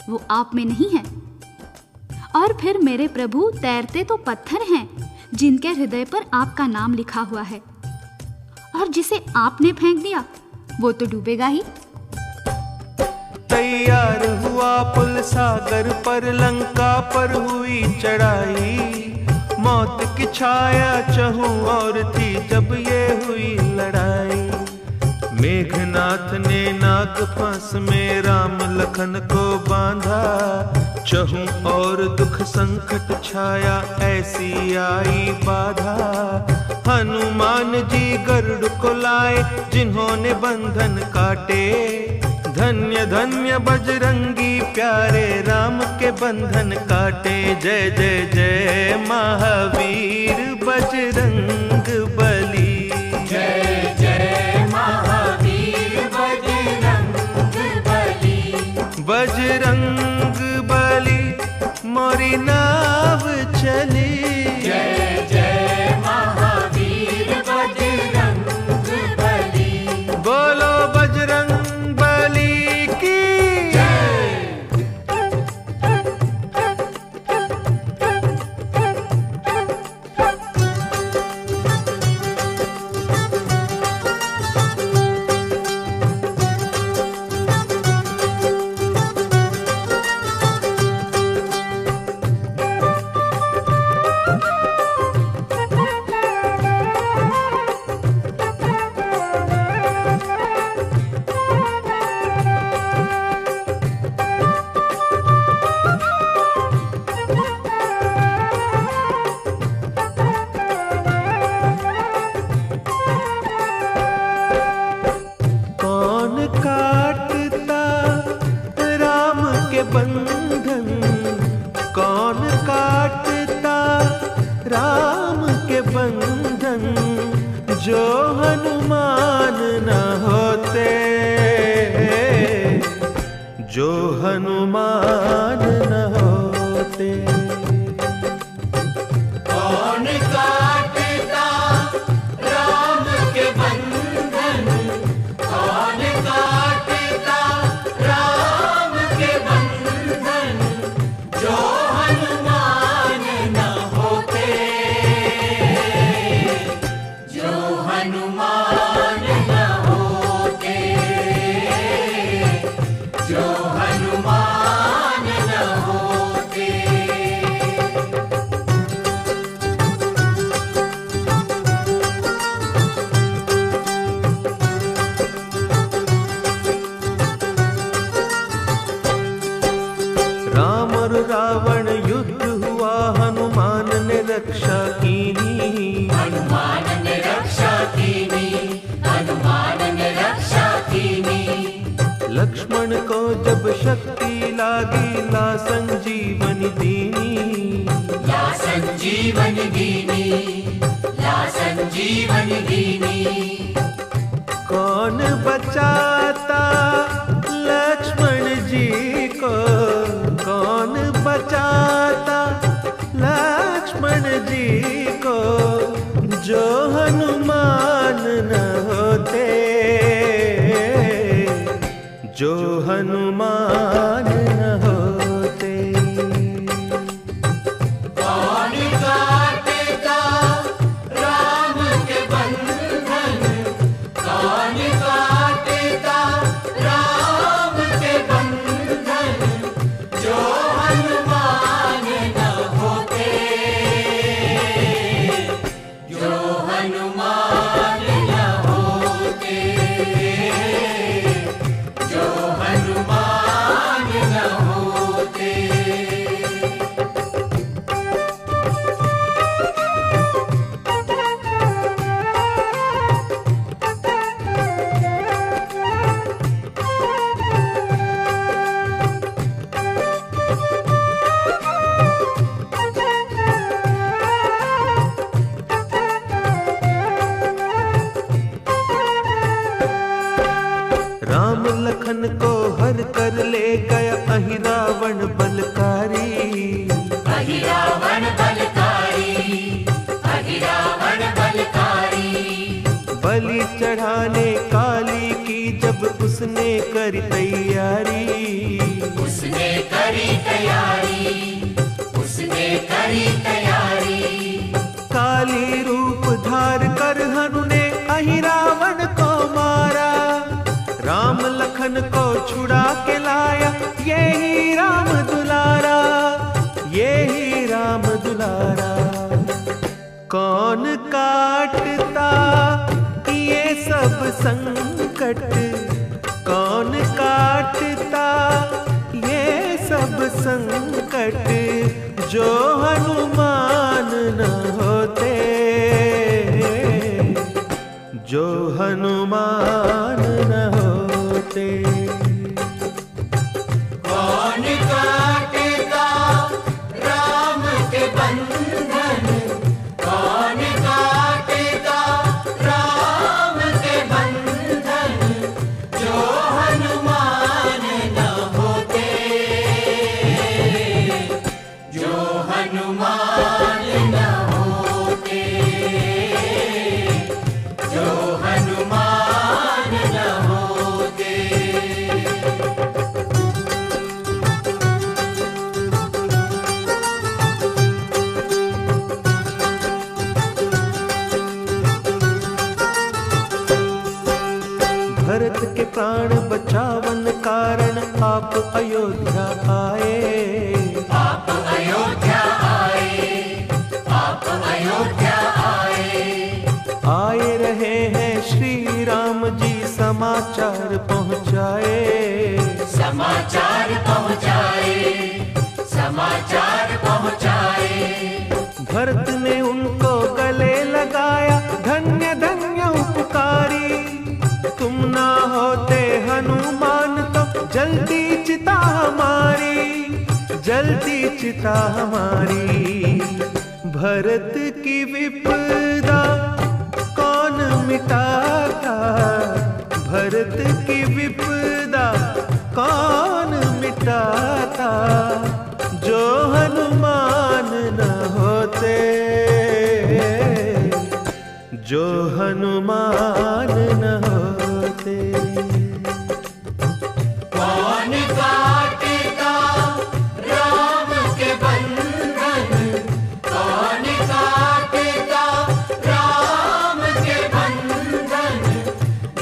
वो आप में नहीं है। और फिर मेरे प्रभु तैरते तो पत्थर हैं जिनके हृदय पर आपका नाम लिखा हुआ है, और जिसे आपने फेंक दिया वो तो डूबेगा ही। तैयार हुआ पुल सागर पर, लंका पर हुई चढ़ाई। मौत की छाया चहु और थी जब ये हुई लड़ाई। मेघनाथ ने नाग फांस में राम लखन को बांधा। चहु और दुख संकट छाया ऐसी आई बाधा। हनुमान जी गरुड़ को लाए जिन्होंने बंधन काटे। धन्य धन्य बजरंगी प्यारे राम के बंधन काटे। जय जय जय महावीर बजरंग बली। जय जय महावीर बजरंग बली। बजरंग बली मोरी नाव चली। जय जय महावीर बजरंग बली। बोलो बजरंग बली की जय। बंधन कौन काटता राम के बंधन। जो हनुमान न होते, जो हनुमान न होते। कौन काटता राम के बंधन। कौन काटता राम के बंधन। जो हनुमान न होते, जो हनुमान न होते, जो हनुमान न होते। संजीवनी दीनी, ला संजीवनी दीनी, ला संजीवनी दीनी। कौन बचाता लक्ष्मण जी को, कौन बचाता लक्ष्मण जी को, जो हनुमान न होते, जो हनुमान न होते। कौन काटेगा राम के बंधन, कौन काटेगा राम के बंधन, जो हनुमान न होते, जो हनुमान न होते, जो हनुमान न होते। राम लखन को हर कर ले गया अहि रावण बलकारी, अहि रावण बलकारी, अहि रावण बलकारी। बलि चढ़ाने काली की जब उसने करी तैयारी, उसने करी तैयारी, उसने करी तैयारी। काली रूप धार कर हनु ने अहि रावण को मारा, राम लखन को छुड़ा के लाया, यही राम दुलारा, यही राम दुलारा। कौन काटता ये सब संकट, कौन काटता ये सब संकट, जो हनुमान न होते, जो हनुमान न होते। कौन काटेगा राम के बंधन, कौन काटेगा राम के बंधन, जो हनुमान न होते, जो हनुमान न होते, जो हनुमान न होते। भरत के प्राण बचावन कारण आप अयोध्या आए, आप अयोध्या आए, आप अयोध्या आए। आए रहे हैं श्री राम जी समाचार पहुँचाए, समाचार पहुँचाए, समाचार पहुँचाए। भरत ने उनको गले लगाया, धन्य धन्य उपकारी, तुम ना होते हनुमान तो जल्दी चिता हमारी, जल्दी चिता हमारी। भरत की विपदा कौन मिटाता, भरत की विपदा कौन मिटाता, जो हनुमान न होते, जो हनुमान न होते। कौन काटेगा राम के बंधन, कौन काटेगा राम के बंधन,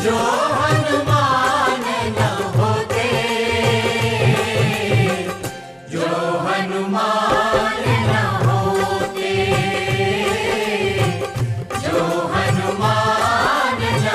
जो हनुमान न होते, जो हनुमान न होते, जो हनुमान न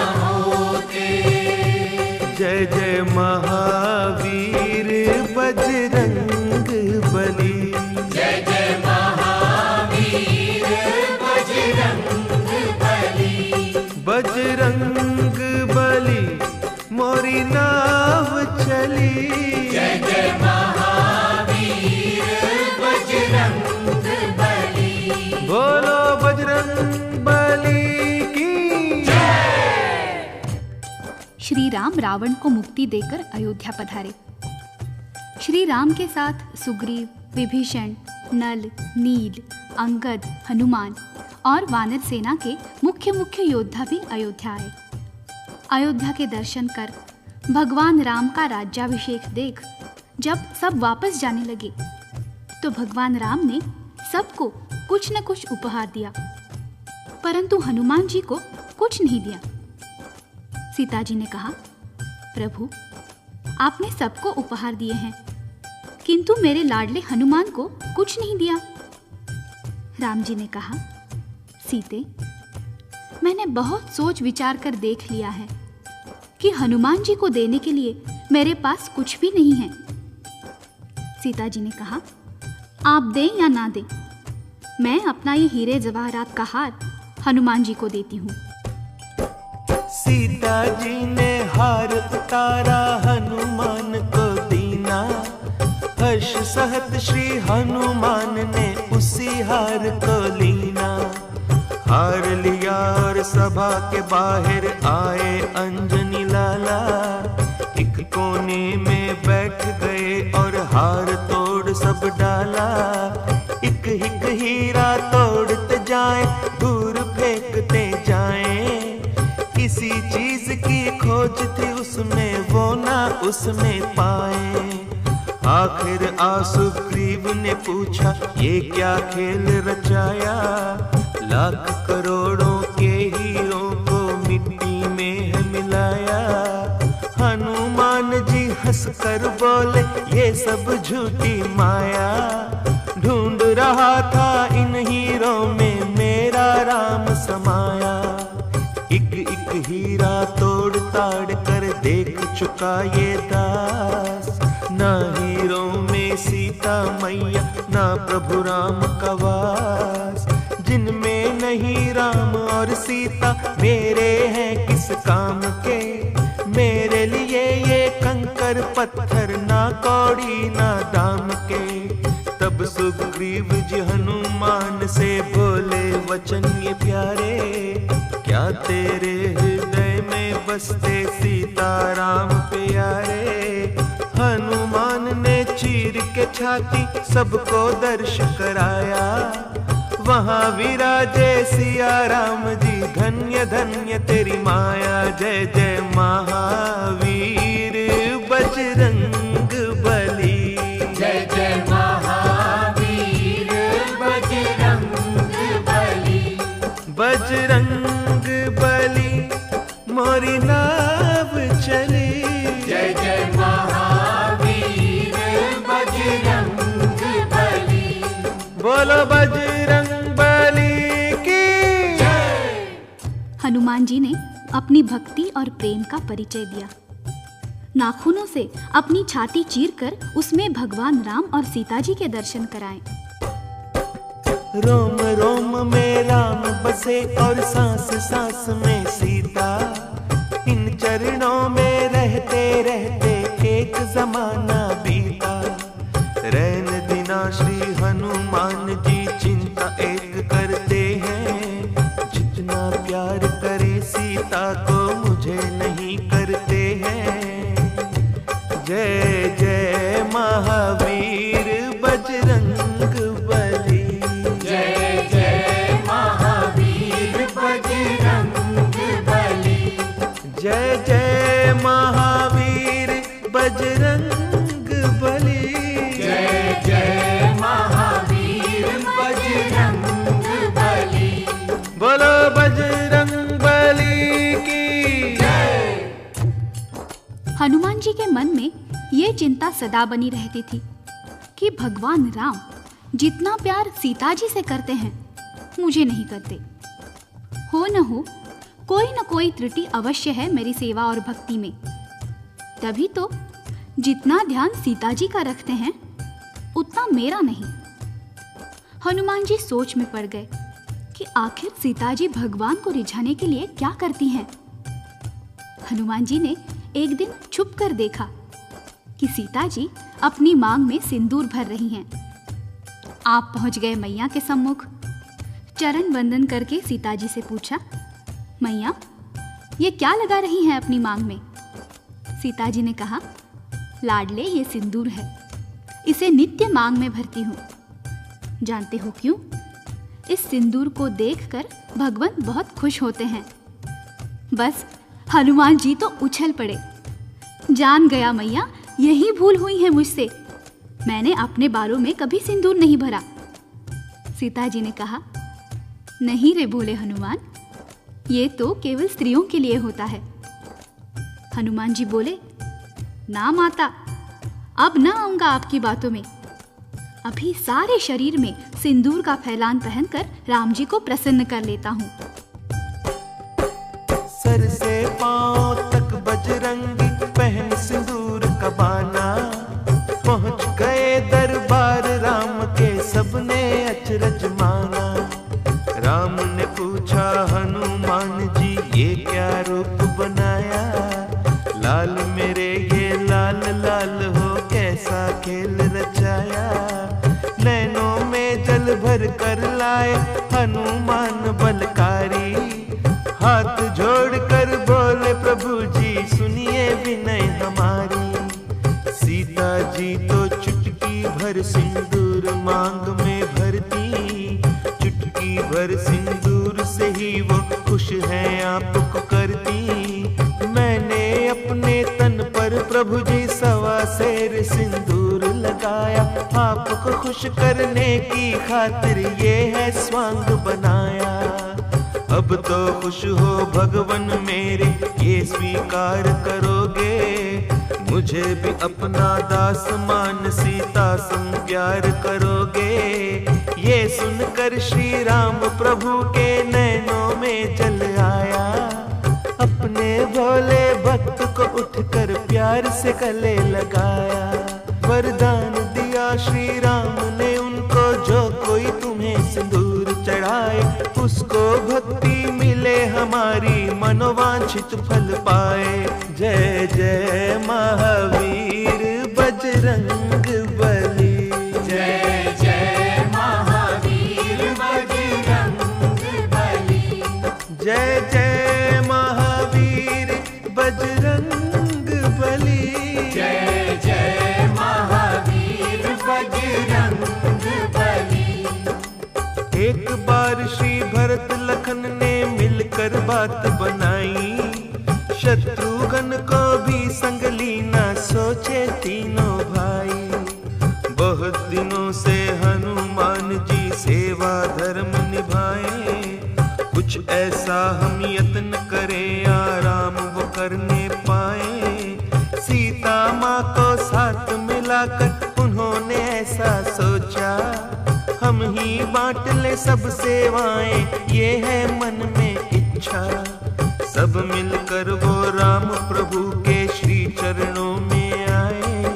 बोलो बजरंग बली की। श्री राम रावण को मुक्ति देकर अयोध्या पधारे। श्री राम के साथ सुग्रीव, विभीषण, नल, नील, अंगद, हनुमान और वानर सेना के मुख्य मुख्य योद्धा भी अयोध्या आए। अयोध्या के दर्शन कर, भगवान राम का राज्याभिषेक देख जब सब वापस जाने लगे तो भगवान राम ने सबको कुछ न कुछ उपहार दिया, परंतु हनुमान जी को कुछ नहीं दिया। सीता जी ने कहा, प्रभु, आपने सबको उपहार दिए हैं, किंतु मेरे लाडले हनुमान को कुछ नहीं दिया। राम जी ने कहा, सीते, मैंने बहुत सोच विचार कर देख लिया है कि हनुमान जी को देने के लिए मेरे पास कुछ भी नहीं है। सीता जी ने कहा, आप दें या ना दें, मैं अपना ये हीरे जवाहरात का हार हनुमान जी को देती हूँ। सीता जी ने हार उतारा, हनुमान को दीना। हर्ष सहत श्री हनुमान ने उसी हार को लीना। हार लिया और सभा के बाहर आए अंजनी लाला। एक कोने में बैठ गए और हार तोड़ सब डाला। एक एक हीरा तोड़ते जाए, दूर फेंकते जाए। किसी चीज की खोज थी उसमें, वो ना उसमें पाए। आखिर सुग्रीव ने पूछा, ये क्या खेल रचाया। लाख करोड़ों के हीरों को मिट्टी में है मिलाया। हनुमान जी हंसकर बोले, ये सब झूठी माया। ढूंढ रहा था इन हीरों में मेरा राम समाया। एक एक हीरा तोड़ ताड़ कर देख चुका ये दास। ना हीरों में सीता मैया, ना प्रभु राम का वास। जिनमें नहीं राम और सीता, मेरे हैं किस काम के। मेरे लिए ये कंकर पत्थर, ना कौड़ी ना दाम के। तब सुग्रीव जी हनुमान से बोले वचन ये प्यारे। क्या तेरे हृदय में बसते सीताराम प्यारे। हनुमान ने चीर के छाती सबको दर्श कराया। वहाँ विराजे सिया राम जी, धन्य धन्य तेरी माया। जय जय महावीर बजरंग बली। जय जय महावीर बजरंग बली। बजरंग बली मोरी नाव चली। जय जय महावीर बजरंग बली। बोलो बजरंग बली की जय। हनुमान जी ने अपनी भक्ति और प्रेम का परिचय दिया। नाखूनों से अपनी छाती चीरकर उसमें भगवान राम और सीता जी के दर्शन कराएं। रोम रोम में राम बसे और सांस सांस में सीता। इन चरणों में रहते रहते एक जमाना बीता। रैन दिना श्री हनुमान जी चिंता एक करते हैं। जितना प्यार करे सीता को मुझे नहीं करते हैं। जय जय महावीर बजरंग बली। जय जय महावीर बजरंग बली। जय जय महावीर बजरंग बली। जय जय महावीर बजरंग बली। बोलो बजरंग बली की जय। हनुमान जी के मन में ये चिंता सदा बनी रहती थी कि भगवान राम जितना प्यार सीता जी से करते हैं, मुझे नहीं करते। हो न कोई त्रुटि अवश्य है मेरी सेवा और भक्ति में। तभी तो जितना ध्यान सीता जी का रखते हैं, उतना मेरा नहीं। हनुमान जी सोच में पड़ गए कि आखिर सीता जी भगवान को रिझाने के लिए क्या करती हैं। हनुमान जी ने एक दिन छुप कर देखा कि सीता जी अपनी मांग में सिंदूर भर रही हैं। आप पहुंच गए मैया के सम्मुख। चरण वंदन करके सीता जी से पूछा, मैया ये क्या लगा रही हैं अपनी मांग में? सीता जी ने कहा, लाडले ये सिंदूर है, इसे नित्य मांग में भरती हूँ। जानते हो क्यों? इस सिंदूर को देखकर भगवान बहुत खुश होते हैं। बस हनुमान जी तो उछल पड़े। जान गया मैया, यही भूल हुई है मुझसे, मैंने अपने बालों में कभी सिंदूर नहीं भरा। सीता जी ने कहा, नहीं रे भोले हनुमान, ये तो केवल स्त्रियों के लिए होता है। हनुमान जी बोले, ना माता, अब ना आऊंगा आपकी बातों में। अभी सारे शरीर में सिंदूर का फैलान पहनकर राम जी को प्रसन्न कर लेता हूँ। सर से पांव तक बजरंगी पहन सिंदूर का बाना, पहुंच गए दरबार राम के, सबने अचरज माना। राम ने पूछा, हनुमान जी ये क्या रूप बनाया? लाल मेरे ये लाल लाल हो, कैसा खेल रचाया? नैनों में जल भर कर लाए हनुमान बलकारी, हाथ जोड़कर बोले प्रभु जी सुनिए विनय हमारी। सीता जी तो चुटकी भर सिंदूर मांग में भरती, चुटकी भर सिंदूर से ही वो खुश हैं आपको करती। मैंने अपने तन पर प्रभु जी 1.25 सेर सिंदूर लगाया, आपको खुश करने की खातिर ये है स्वांग बनाया। अब तो खुश हो भगवन मेरे, ये स्वीकार करोगे? मुझे भी अपना दास मान सीता संग प्यार करोगे? ये सुनकर श्री राम प्रभु के नैनों में जल आया, अपने भोले भक्त को उठकर प्यार से गले लगाया। वरदान दिया श्री राम ने उनको, जो कोई तुम्हें सिंदूर चढ़ाए उसको भक्ति मिले हमारी, मनोवांछित फल पाए। जय जय महावीर बजरंग बली, जय जय महावीर बजरंग बली, जय जय महावीर बजरंग बली, जय जय महावीर बजरंग बली। एक बार श्री भरत लखन ने मिलकर बात बनाई, शत्रुघ्न को भी संग लीना सोचे तीनों भाई। बहुत दिनों से हनुमान जी सेवा धर्म निभाए, कुछ ऐसा हम यत्न करें आराम वो करने पाए। सीता माँ को साथ मिलाकर उन्होंने ऐसा सोचा, हम ही बांट ले सब सेवाएं, ये है मन में इच्छा। सब मिलकर वो राम प्रभु के श्री चरणों में आए,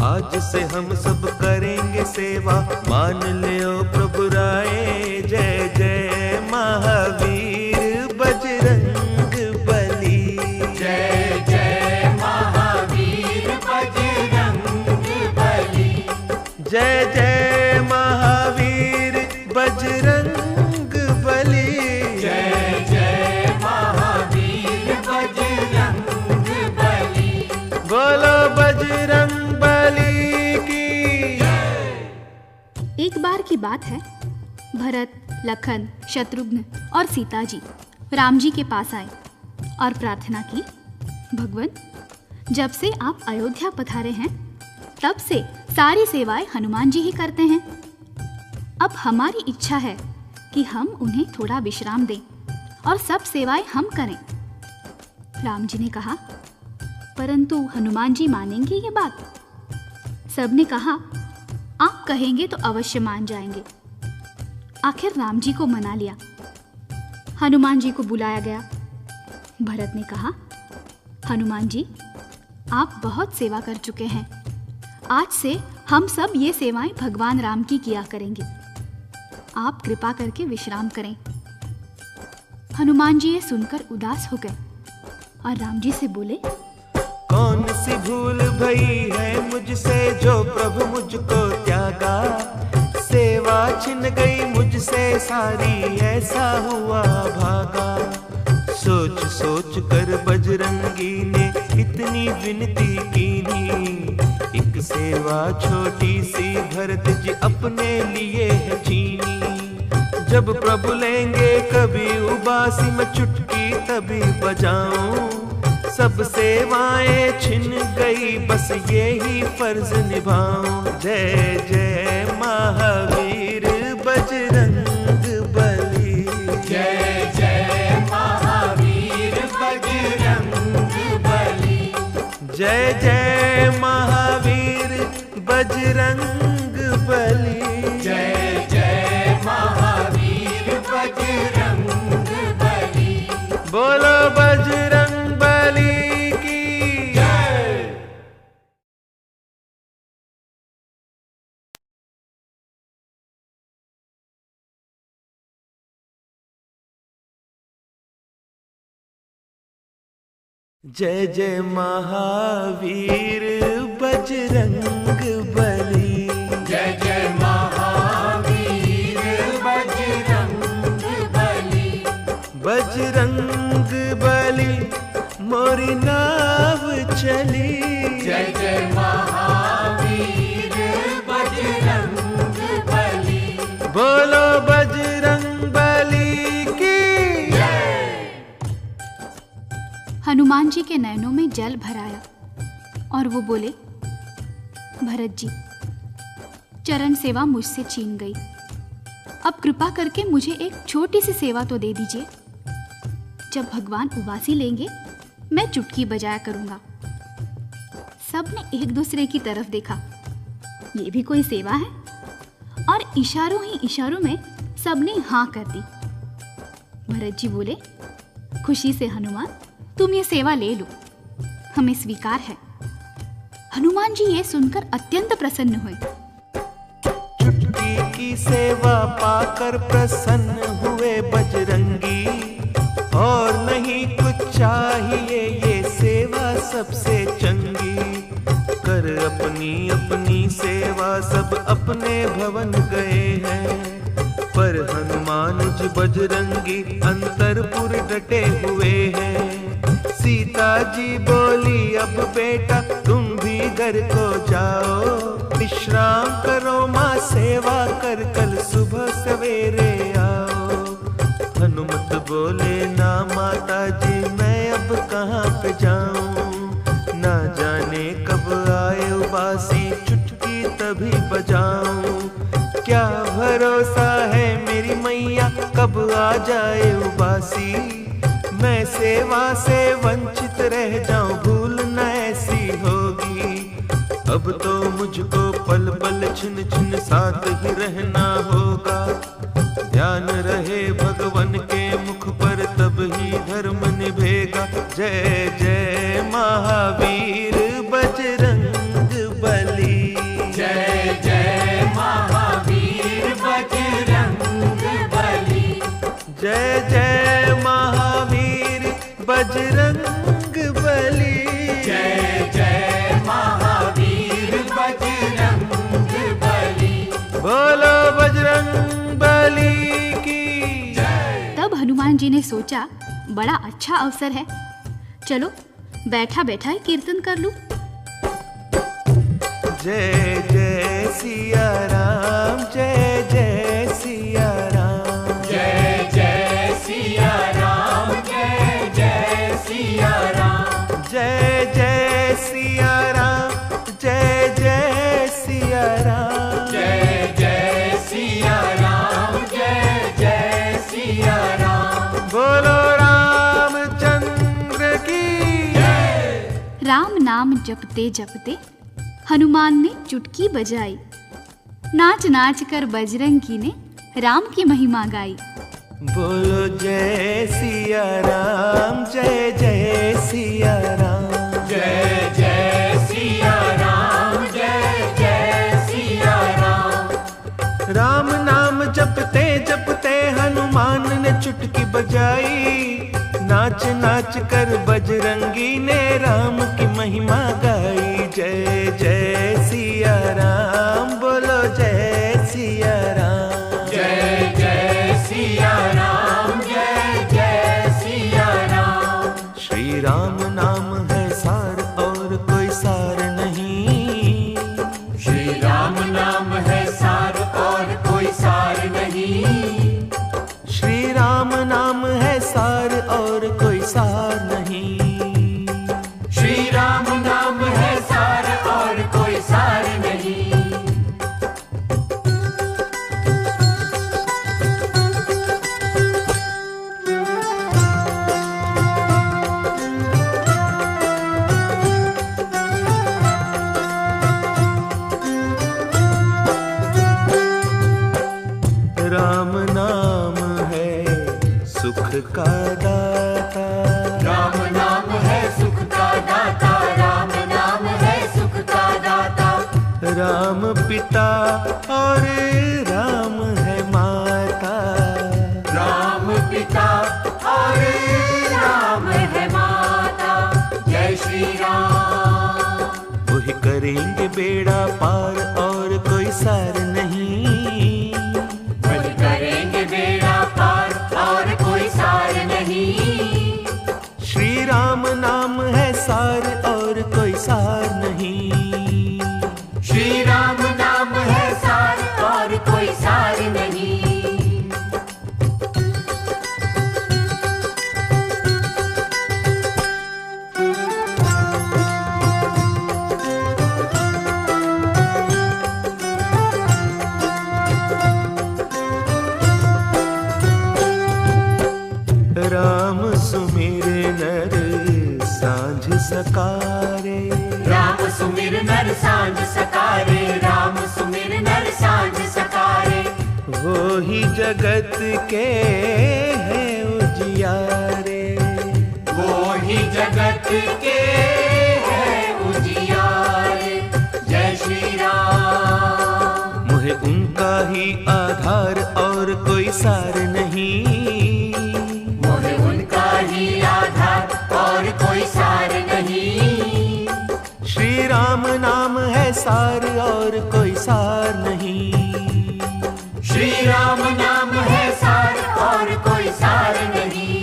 आज से हम सब करेंगे सेवा, मान ले ओ प्रभु राय। जय जय महावीर बजरंग बली, जय जय महावीर बजरंग बली, जय जय महावीर बजरंग बली, जय जय महावीर बजरंग बली। बोलो बजरंग बली की। एक बार की बात है, भरत, लखन, शत्रुघ्न और सीता जी राम जी के पास आए और प्रार्थना की, भगवान जब से आप अयोध्या पधारे हैं तब से सारी सेवाएं हनुमान जी ही करते हैं। अब हमारी इच्छा है कि हम उन्हें थोड़ा विश्राम दें और सब सेवाएं हम करें। राम जी ने कहा, परंतु हनुमान जी मानेंगे ये बात? सबने कहा, आप कहेंगे तो अवश्य मान जाएंगे। आखिर राम जी को मना लिया। हनुमान जी को बुलाया गया। भरत ने कहा, हनुमान जी आप बहुत सेवा कर चुके हैं, आज से हम सब ये सेवाएं भगवान राम की किया करेंगे, आप कृपा करके विश्राम करें। हनुमान जी ये सुनकर उदास हो गए और राम जी से बोले, कौन सी भूल भई है मुझसे जो प्रभु मुझको त्यागा? सेवा छिन गई मुझसे सारी, ऐसा हुआ भागा। सोच सोच कर बजरंगी ने इतनी विनती कीनी, एक सेवा छोटी सी भरत जी अपने लिए है चीनी। जब प्रभु लेंगे कभी उबासी, मैं चुटकी तभी बजाऊं। सब सेवाएं छिन गई, बस यही फर्ज निभाऊं। जय जय महावीर बजरंग बली, जय जय महावीर बजरंग बली, जय जय महावीर बजरंग बली, जय जय महावीर बजरंग बली। बोलो बजरंग बली की जय। जय जय महावीर बजरंग बली, जय जय महावीर बजरंग बली, बजरंग बली मोरी नाव चली। जय जय महावीर बजरंग बली। बोलो बजरंग बली की जय। हनुमान जी के नयनों में जल भर आया और वो बोले, भरत जी, चरण सेवा मुझसे छीन गई, अब कृपा करके मुझे एक छोटी सी सेवा तो दे दीजिए। जब भगवान उबासी लेंगे मैं चुटकी बजाया करूंगा। सबने एक दूसरे की तरफ देखा, ये भी कोई सेवा है? और इशारों ही इशारों में सबने हाँ कर दी। भरत जी बोले, खुशी से हनुमान, तुम ये सेवा ले लो, हमें स्वीकार है। हनुमान जी ये सुनकर अत्यंत प्रसन्न हुए। चुटकी की सेवा पाकर प्रसन्न हुए बजरंगी, और नहीं कुछ चाहिए ये सेवा सबसे चंगी। कर अपनी अपनी सेवा सब अपने भवन गए हैं, पर हनुमान जी बजरंगी अंतरपुर डटे हुए हैं। सीता जी बोली, अब बेटा तुम भी घर को जाओ, विश्राम करो माँ सेवा कर, कल सुबह सवेरे आओ। हनुमत बोले, ना माता जी मैं अब कहाँ पे जाऊं, ना जाने कब आए उबासी, चुटकी तभी बजाऊं। क्या भरोसा है मेरी मैया कब आ जाए उबासी, मैं सेवा से वंचित रह जाऊं, भूल न ऐसी होगी। अब तो मुझको पल पल छिन छिन साथ ही रहना होगा, ध्यान रहे भगवान के मुख पर तब ही धर्म निभेगा। जय जय महावीर बजरंग बली, जय जय महावीर बजरंग बली, जय जय महावीर बजरंग बली, जय जय महावीर बजरंग बली। बोलो बजरंग बली की जय। तब हनुमान जी ने सोचा, बड़ा अच्छा अवसर है, चलो बैठा बैठा ही कीर्तन कर लूं। जय जय सिया राम, जय जय सिया राम, जय जय सिया राम, जय जय सिया राम, जय जय सिया राम, जय जय सिया राम, जय जय सिया राम, जय जय सिया राम। बोलो रामचंद्र की जय। राम नाम जपते जपते हनुमान ने चुटकी बजाई, नाच नाच कर बजरंगी ने राम की महिमा गाई। बोलो जय सिया राम, जय जय सिया राम, जय जय सिया राम, जय जय सिया राम। राम नाम जपते जपते हनुमान ने चुटकी बजाई, नाच नाच कर बजरंगी ने राम की महिमा गाई। जय जय सिया राम, बोलो जय सिया राम नाम है सार और कोई सार नहीं। श्री राम नाम है सार और कोई सार नहीं। राम नाम है सुख का दाता। राम नाम है सुख का दाता। राम नाम है सुख का दाता। राम पिता और राम है माता। राम पिता और राम है माता। जय श्री राम। वही करेंगे बेड़ा पार और कोई सार नहीं। वही करेंगे बेड़ा पार और कोई सार नहीं। श्री राम नाम है सार और कोई सार नहीं। श्री राम नाम है सार और कोई सार नहीं। राम सुमिर नर सांझ सकारे। राम सुमिर नर सांझ सकारे। राम सुमिर नर सांझ सकारे। वो ही जगत के है उजियारे। वो ही जगत के है उजियारे। जय श्री राम। मुझे उनका ही आधार और कोई सार नहीं। मोहे उनका ही आधार और कोई सार नहीं। श्री राम नाम है सार और कोई सार नहीं। श्री राम नाम है सार और कोई सार नहीं।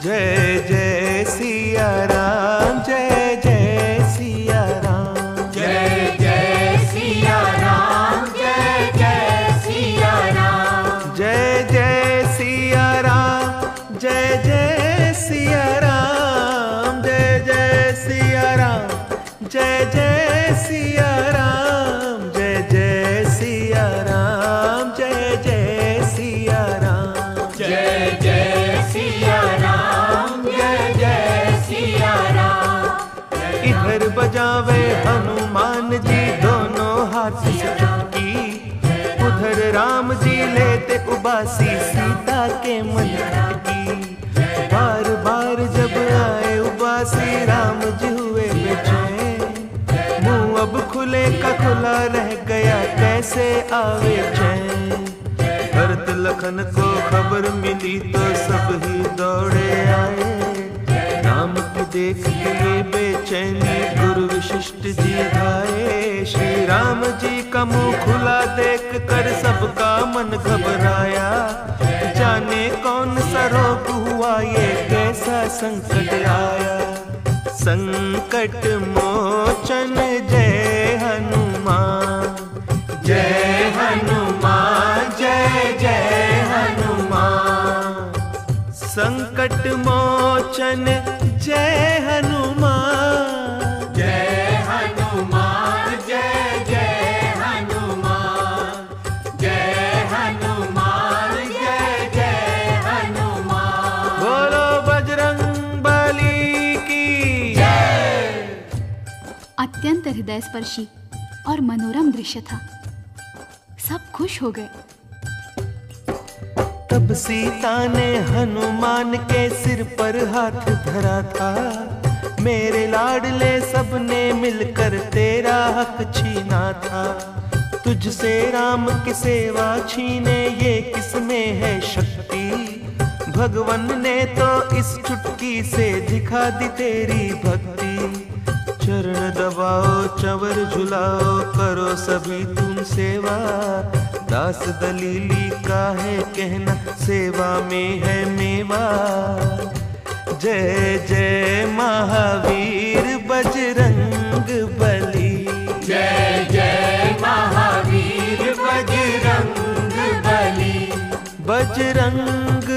जय जय सिया राम। जय जय सिया राम। जय जय सिया राम। जय जय सिया राम। जय जय सिया राम। जय जय सिया राम। जय जय सिया राम। जय जय सिया राम। जय जय सिया राम। जय जय सिया राम। जय जय सिया राम। जय जय सिया राम। इधर बजावे हनुमान जी दोनों हाथ से चुटकी। उधर राम जी लेते उबासी सीता के मन की। बार बार जब आए उबासी राम जी हुए बेचैन। मुंह अब खुले का खुला रह गया कैसे आवे चैन। भरत लखन को खबर मिली तो सब ही दौड़े आए। राम की देख के ये बेचैनी गुरु वशिष्ठ जी धाये। श्री राम जी का मुंह खुला देख कर सबका मन घबराया। जाने कौन सा रोग हुआ ये कैसा संकट आया। संकट मोचन जय हनुमान। जय हनुमान। जय जय हनुमान। संकट मोचन जय हनुमान। जय हनुमान। जय जय हनुमान। जय हनुमान। जय जय हनुमान। बोलो बजरंग बली की जय। अत्यंत हृदयस्पर्शी और मनोरम दृश्य था। सब खुश हो गए। तब सीता ने हनुमान के सिर पर हाथ धरा था। मेरे लाडले सबने मिलकर तेरा हक छीना था। तुझसे राम की सेवा छीने ये किसमें है शक्ति। भगवन ने तो इस चुटकी से दिखा दी तेरी भक्ति। चरण दबाओ चंवर झुलाओ करो सभी तुम सेवा। दास दलीली का है कहना सेवा में है मेवा। जय जय महावीर बजरंग बली। जय जय महावीर बजरंग बली। बजरंग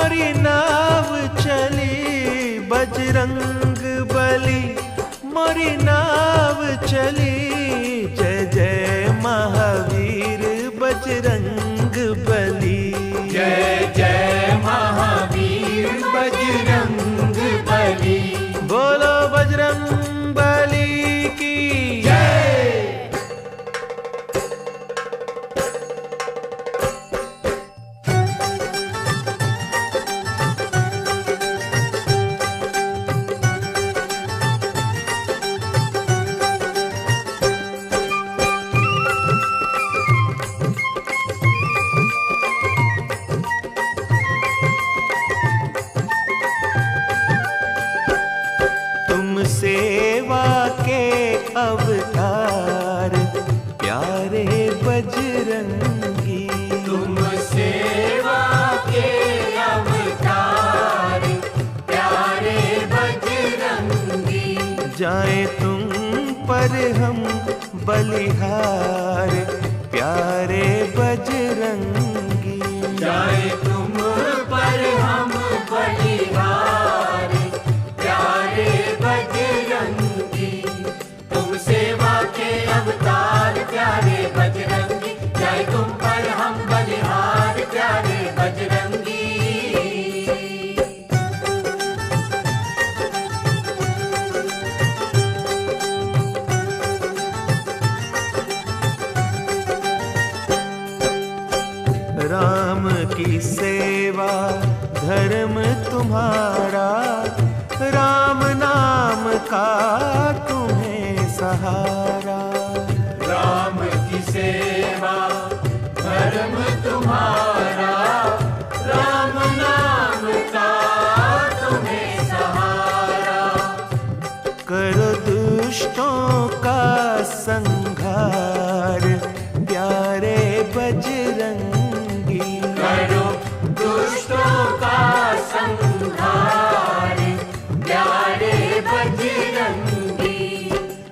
मोरी नाव चली बजरंग बली, मोरी नाव चली, जय जय महावीर बजरंग बली। जय जय महावीर बजरंग बली। बोलो बजरंग बली की जय। सेवा के अवतार प्यारे बजरंगी, तुम सेवा के अवतार प्यारे बजरंगी। जाए तुम पर हम बलिहार प्यारे बजरंगी, जाए तुम पर हम बलिहार प्यारे बजरंगी। तुम सेवा के अवतार प्यारे बजरंगी, जाए तुम पर हम बलिहार प्यारे बजरंगी। राम की सेवा धर्म तुम्हारा, राम नाम का तुम्हें सहारा। राम की सेवा धर्म तुम्हारा, राम नाम का तुम्हें सहारा। करो दुष्टों का संहार प्यारे बजरंगी, करो दुष्टों का संहार प्यारे बजरंगी।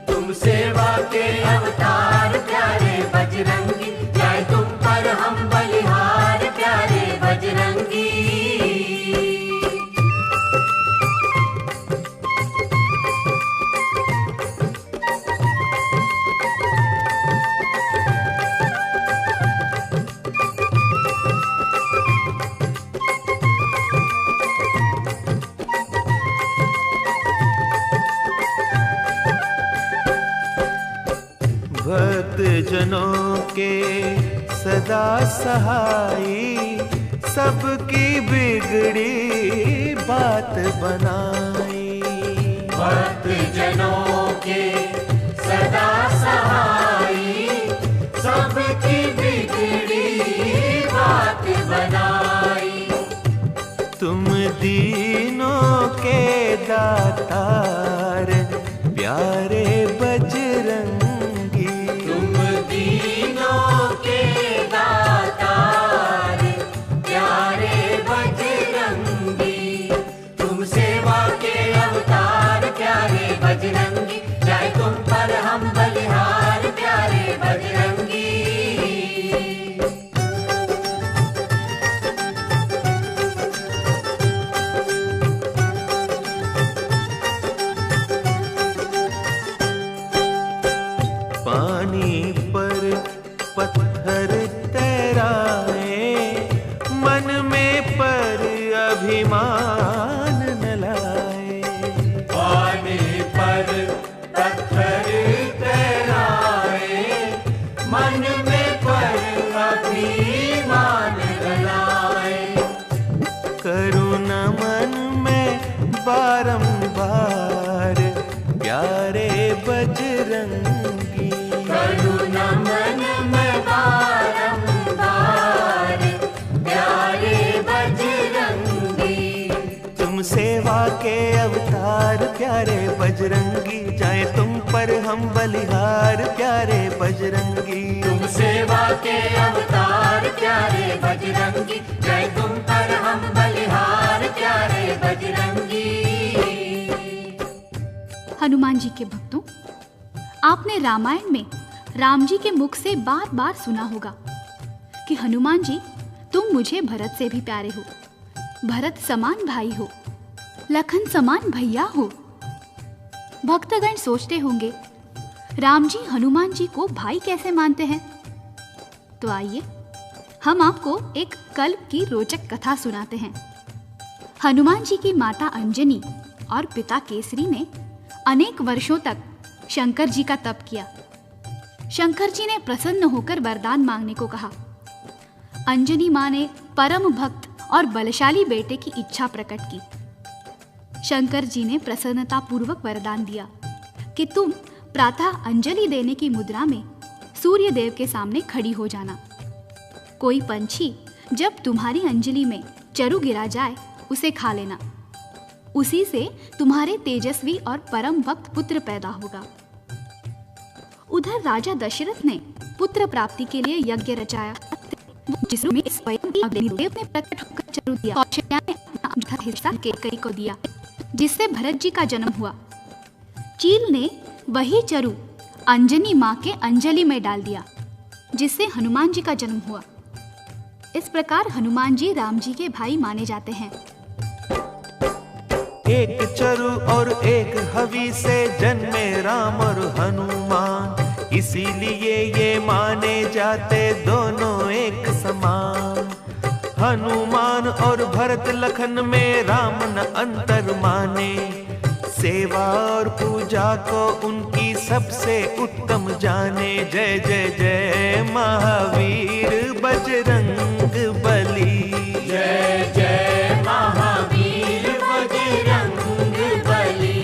तुम सेवा के अवतार प्यारे बजरंगी, जाए तुम पर हम बलिहार प्यारे बजरंगी। भक्त जनों के सदा सहाई, सबकी बिगड़ी बात बनाई। भक्त जनों के सदा सहाई, सबकी बिगड़ी बात बनाई। तुम दीनों के दातार प्यारे बजरंगी, तुम दीनों के दातार प्यारे बजरंगी। तुम सेवा के अवतार प्यारे बजरंगी, जाए तुम पर हम बलिहार प्यारे बजरंगी। पानी पर पत्थर तैराए, मन में पर अभिमान न लाए। पानी पर पत्थर तैराए, मन में पर अभिमान न लाए। करुणा मन में बारंबार प्यारे बजरंगी, करुणा मन में बारंबार प्यारे बजरंगी। तुम सेवा के अवतार प्यारे बजरंगी, जाए तुम पर हम बलिहार प्यारे बजरंगी। तुम सेवा के अवतार प्यारे बजरंगी, जाए तुम पर हम बलिहार प्यारे बजरंगी। हनुमान जी के भक्तों, आपने रामायण में राम जी के मुख से बार बार सुना होगा कि हनुमान जी तुम मुझे भरत से भी प्यारे हो, भरत समान भाई हो, लखन समान भैया हो। भक्तगण सोचते होंगे, राम जी हनुमान जी को भाई कैसे मानते हैं? तो आइए हम आपको एक कल्प की रोचक कथा सुनाते हैं। हनुमान जी की माता अंजनी और पिता केसरी ने अनेक वर्षों तक शंकर जी का तप किया। शंकर जी ने प्रसन्न होकर वरदान मांगने को कहा। अंजनी मां ने परम भक्त और बलशाली बेटे की इच्छा प्रकट की। शंकर जी ने प्रसन्नता पूर्वक वरदान दिया कि तुम प्रातः अंजलि देने की मुद्रा में सूर्य देव के सामने खड़ी हो जाना। कोई पंछी जब तुम्हारी अंजलि में चरु गिरा जाए उसे खा लेना। उसी से तुम्हारे तेजस्वी और परम भक्त पुत्र पैदा होगा। उधर राजा दशरथ ने पुत्र प्राप्ति के लिए यज्ञ रचाया, जिसमें स्वयं अग्निदेव ने प्रकट होकर चरु दिया। कौशल्या ने अपना हिस्सा कैकेयी को दिया, जिससे भरत जी का जन्म हुआ। चील ने वही चरु अंजनी मां के अंजलि में डाल दिया, जिससे हनुमान जी का जन्म हुआ। इस प्रकार हनुमान जी राम जी के भाई माने जाते हैं। एक चरु और एक हवि से जन्मे राम और हनुमान, इसीलिए ये माने जाते दोनों एक समान। हनुमान और भरत लखन में राम न अंतर माने, सेवा और पूजा को उनकी सबसे उत्तम जाने। जय जय जय महावीर बजरंग बली, जय जय महावीर बजरंग बली,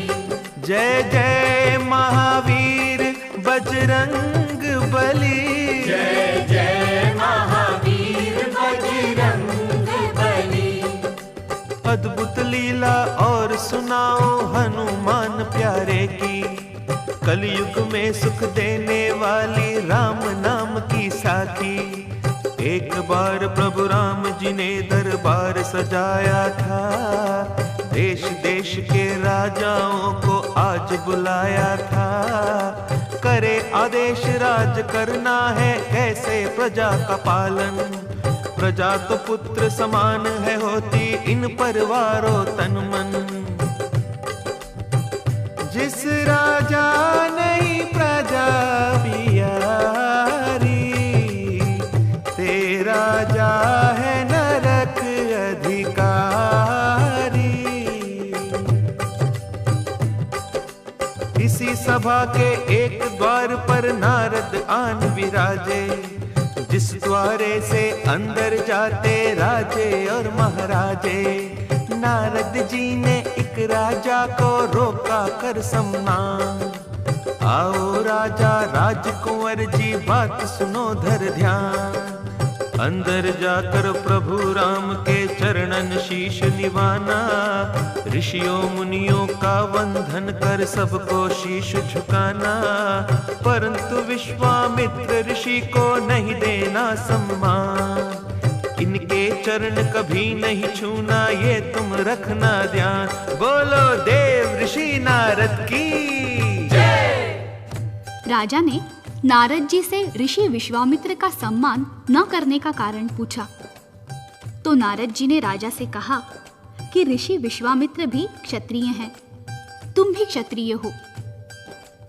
जय जय महावीर बजरंग बली, जय जय महावीर बजरंग बली। अद्भुत लीला और सुनाओ हनुमान प्यारे की, कलयुग में सुख देने वाली राम नाम की साखी। एक बार प्रभु राम जी ने दरबार सजाया था, देश देश के राजाओं को आज बुलाया था। करे आदेश राज करना है कैसे प्रजा का पालन, प्रजा तो पुत्र समान है होती इन परवारों तन मन। जिस राजा नहीं प्रजा पियारी, तेरा राजा है नरक अधिकारी। इसी सभा के एक द्वार पर नारद आन विराजे, जिस द्वारे से अंदर जाते राजे और महाराजे। नारद जी ने एक राजा को रोका कर सम्मान, आओ राजा राजकुंवर जी बात सुनो धर ध्यान। अंदर जाकर प्रभु राम के चरणन शीश निवाना, ऋषियों मुनियों का वंदन कर सबको शीश झुकाना। परंतु विश्वामित्र ऋषि को नहीं देना सम्मान, इनके चरण कभी नहीं छूना ये तुम रखना ध्यान। बोलो देव ऋषि नारद की जय। राजा ने नारद जी से ऋषि विश्वामित्र का सम्मान न करने का कारण पूछा, तो नारद जी ने राजा से कहा कि ऋषि विश्वामित्र भी क्षत्रिय हैं, तुम भी क्षत्रिय हो।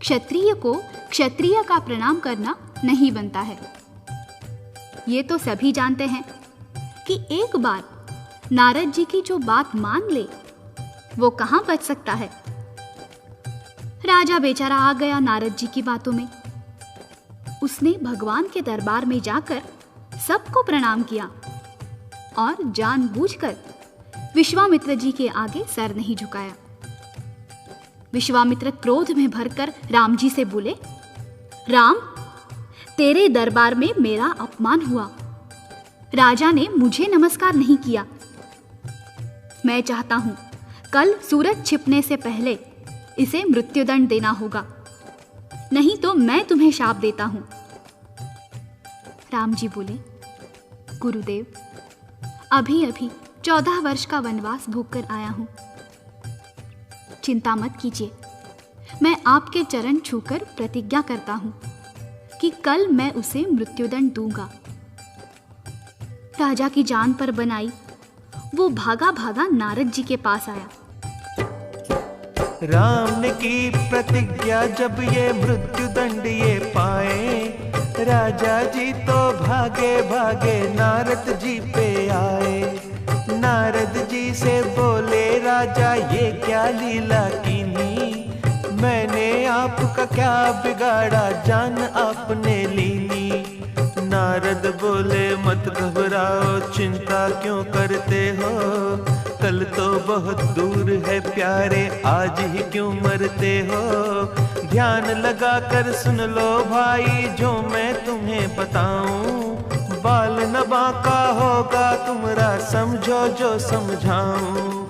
क्षत्रिय को क्षत्रिय का प्रणाम करना नहीं बनता है। ये तो सभी जानते हैं कि एक बार नारद जी की जो बात मान ले वो कहां बच सकता है। राजा बेचारा आ गया नारद जी की बातों में। उसने भगवान के दरबार में जाकर सबको प्रणाम किया और जानबूझकर विश्वामित्र जी के आगे सर नहीं झुकाया। विश्वामित्र क्रोध में भरकर राम जी से बोले, राम, तेरे दरबार में मेरा अपमान हुआ। राजा ने मुझे नमस्कार नहीं किया। मैं चाहता हूं कल सूरज छिपने से पहले इसे मृत्युदंड देना होगा, नहीं तो मैं तुम्हें शाप देता हूं। राम जी बोले, गुरुदेव, अभी अभी 14 वर्ष का वनवास भोगकर आया हूं। चिंता मत कीजिए, मैं आपके चरण छूकर प्रतिज्ञा करता हूं कि कल मैं उसे मृत्युदंड दूंगा। राजा की जान पर बनाई वो भागा भागा नारद जी के पास आया। राम ने की प्रतिज्ञा जब ये मृत्यु दंड ये पाए, राजा जी तो भागे भागे नारद जी पे आए। नारद जी से बोले राजा ये क्या लीला कीनी, मैंने आपका क्या बिगाड़ा जान आपने लीनी। नारद बोले मत घबराओ चिंता क्यों करते हो, कल तो बहुत दूर है प्यारे आज ही क्यों मरते हो। ध्यान लगा कर सुन लो भाई जो मैं तुम्हें बताऊं, बाल न बांका होगा तुम्हारा समझो जो समझाऊं।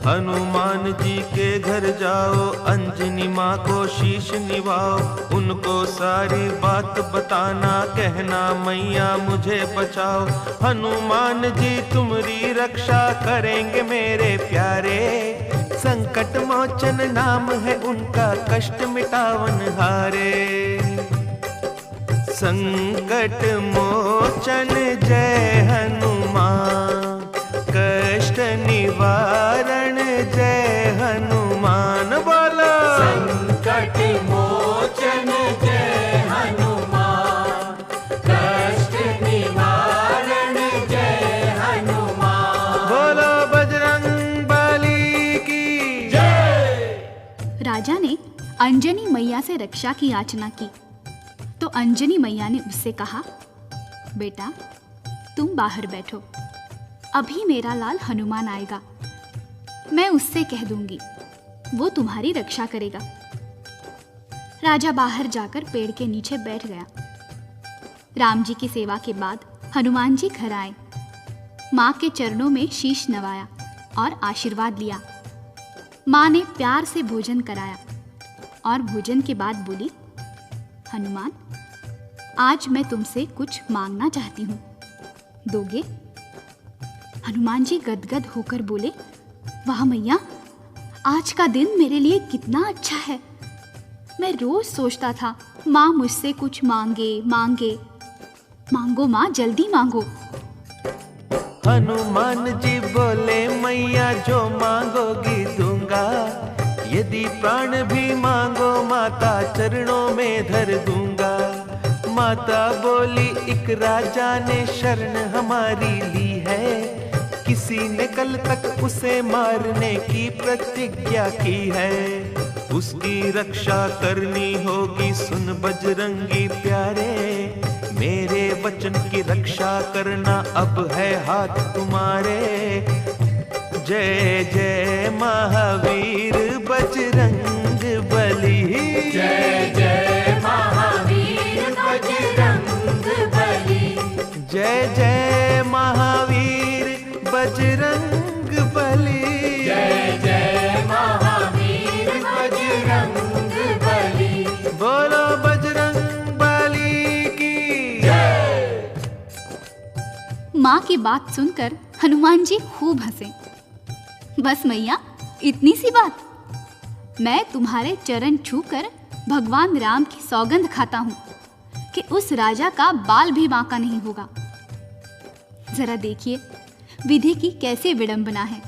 हनुमान जी के घर जाओ अंजनी माँ को शीश निभाओ, उनको सारी बात बताना कहना मैया मुझे बचाओ। हनुमान जी तुम्हारी रक्षा करेंगे मेरे प्यारे, संकट मोचन नाम है उनका कष्ट मिटावन हारे। संकट मोचन जय हनुमान, कष्ट निवारण जय हनुमान। बोलो संकट मोचन जय हनुमान, कष्ट निवारण जय हनुमान। बोलो बजरंग बली की जय। राजा ने अंजनी मैया से रक्षा की याचना की तो अंजनी मैया ने उससे कहा, बेटा तुम बाहर बैठो, अभी मेरा लाल हनुमान आएगा, मैं उससे कह दूंगी, वो तुम्हारी रक्षा करेगा। राजा बाहर जाकर पेड़ के नीचे बैठ गया। राम जी की सेवा के बाद हनुमान जी घर आए, माँ के चरणों में शीश नवाया और आशीर्वाद लिया। माँ ने प्यार से भोजन कराया और भोजन के बाद बोली, हनुमान आज मैं तुमसे कुछ मांगना चाहती हूँ, दोगे? हनुमान जी गदगद होकर बोले, वाह मैया, आज का दिन मेरे लिए कितना अच्छा है। मैं रोज सोचता था माँ मुझसे कुछ मांगे मांगे। मांगो माँ, जल्दी मांगो। हनुमान जी बोले मैया जो मांगोगी दूंगा, यदि प्राण भी मांगो माता चरणों में धर दूंगा। माता बोली एक राजा ने शरण हमारी ली है, किसी ने कल तक उसे मारने की प्रतिज्ञा की है, उसकी रक्षा करनी होगी सुन बजरंगी प्यारे। मेरे वचन की रक्षा करना अब है हाथ तुम्हारे। जय जय महावीर बजरंग बली, जय जय महावीर बजरंग बली, जय जय महावीर बजरंग बली, जय जय महावीर बजरंग बली। बोलो बजरंग बली की जय। माँ की बात सुनकर हनुमान जी खूब हंसे। बस मैया, इतनी सी बात? मैं तुम्हारे चरण छूकर भगवान राम की सौगंध खाता हूँ कि उस राजा का बाल भी बांका नहीं होगा। जरा देखिए विधि की कैसे विडंबना है।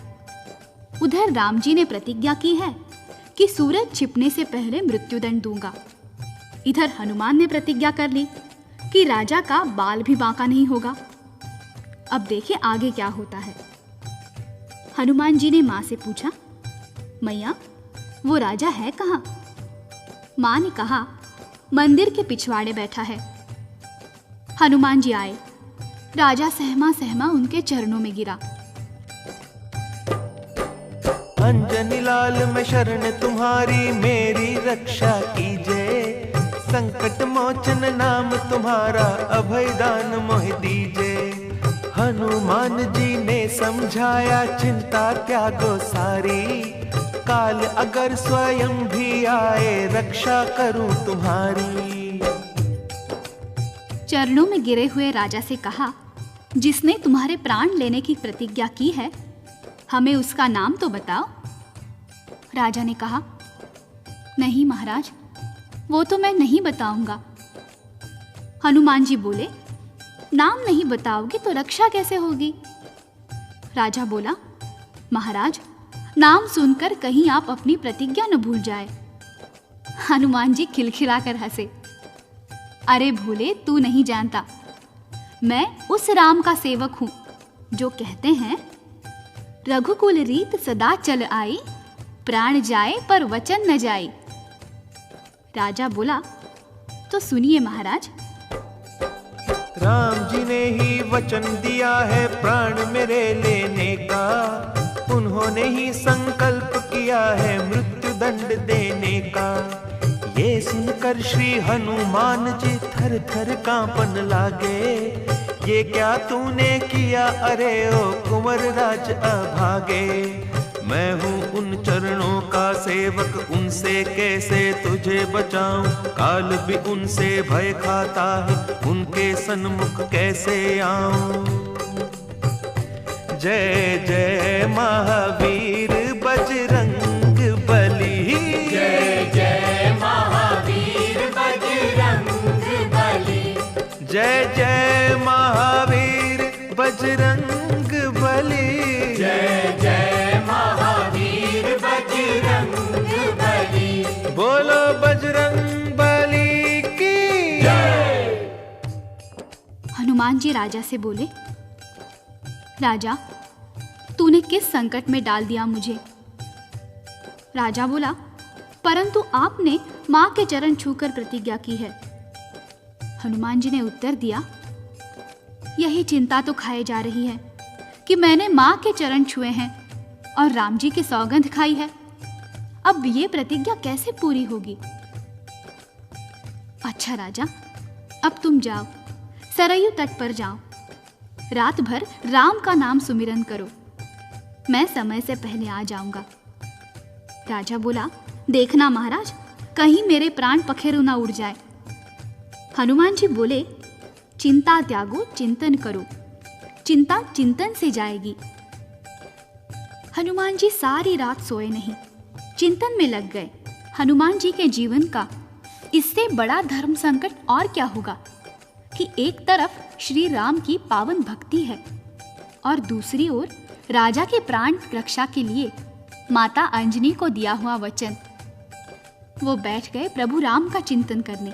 उधर राम जी ने प्रतिज्ञा की है कि सूरज छिपने से पहले मृत्युदंड दूंगा। इधर हनुमान ने प्रतिज्ञा कर ली कि राजा का बाल भी बांका नहीं होगा। अब देखिए आगे क्या होता है। हनुमान जी ने माँ से पूछा, मैया वो राजा है कहाँ? माँ ने कहा, मंदिर के पिछवाड़े बैठा है। हनुमान जी आए, राजा सहमा सहमा उनके चरणों में गिरा। अंजनी लाल मैं शरण तुम्हारी, मेरी रक्षा कीजिए। संकट मोचन नाम तुम्हारा, अभय दान मोह दीजिए। हनुमान जी ने समझाया चिंता त्यागो सारी, काल अगर स्वयं भी आए रक्षा करूं तुम्हारी। चरणों में गिरे हुए राजा से कहा, जिसने तुम्हारे प्राण लेने की प्रतिज्ञा की है, हमें उसका नाम तो बताओ। राजा ने कहा, नहीं महाराज, वो तो मैं नहीं बताऊंगा। हनुमान जी बोले, नाम नहीं बताओगे तो रक्षा कैसे होगी? राजा बोला, महाराज, नाम सुनकर कहीं आप अपनी प्रतिज्ञा न भूल जाए। हनुमान जी खिलखिलाकर हंसे। अरे भोले, तू नहीं जानता, मैं उस राम का सेवक हूं जो कहते हैं, रघुकुल रीत सदा चल आई, प्राण जाए पर वचन न जाए। राजा बोला, तो सुनिए महाराज। राम जी ने ही वचन दिया है प्राण मेरे लेने का, उन्होंने ही संकल्प किया है मृत्यु दंड देने का। ये सुनकर श्री हनुमान जी थर थर कांपन लागे, ये क्या तूने किया अरे ओ कुंवर राज अभागे। मैं हूँ उन चरणों का सेवक, उनसे कैसे तुझे बचाऊं, काल भी उनसे भय खाता है, उनके सन्मुख कैसे आऊं। जय जय महावीर बजरंग बली, जय जय महावीर बजरंग बली, जय जय महावीर बजरंग बली, जय जय महावीर बजरंग बली। बोलो बजरंग बली की जय। हनुमान जी राजा से बोले, राजा, तूने किस संकट में डाल दिया मुझे। राजा बोला, परंतु आपने मां के चरण छूकर प्रतिज्ञा की है। हनुमान जी ने उत्तर दिया, यही चिंता तो खाए जा रही है कि मैंने मां के चरण छुए हैं और राम जी की सौगंध खाई है, अब ये प्रतिज्ञा कैसे पूरी होगी। अच्छा राजा, अब तुम जाओ, सरयू तट पर जाओ, रात भर राम का नाम सुमिरन करो, मैं समय से पहले आ जाऊंगा। राजा बोला, देखना महाराज, कहीं मेरे प्राण पखेरु ना उड़ जाए। हनुमान जी बोले, चिंता त्यागो चिंतन करो, चिंता चिंतन से जाएगी। हनुमान जी सारी रात सोए नहीं, चिंतन में लग गए। हनुमान जी के जीवन का इससे बड़ा धर्म संकट और क्या होगा कि एक तरफ श्री राम की पावन भक्ति है और दूसरी ओर राजा के प्राण रक्षा के लिए माता अंजनी को दिया हुआ वचन। वो बैठ गए प्रभु राम का चिंतन करने।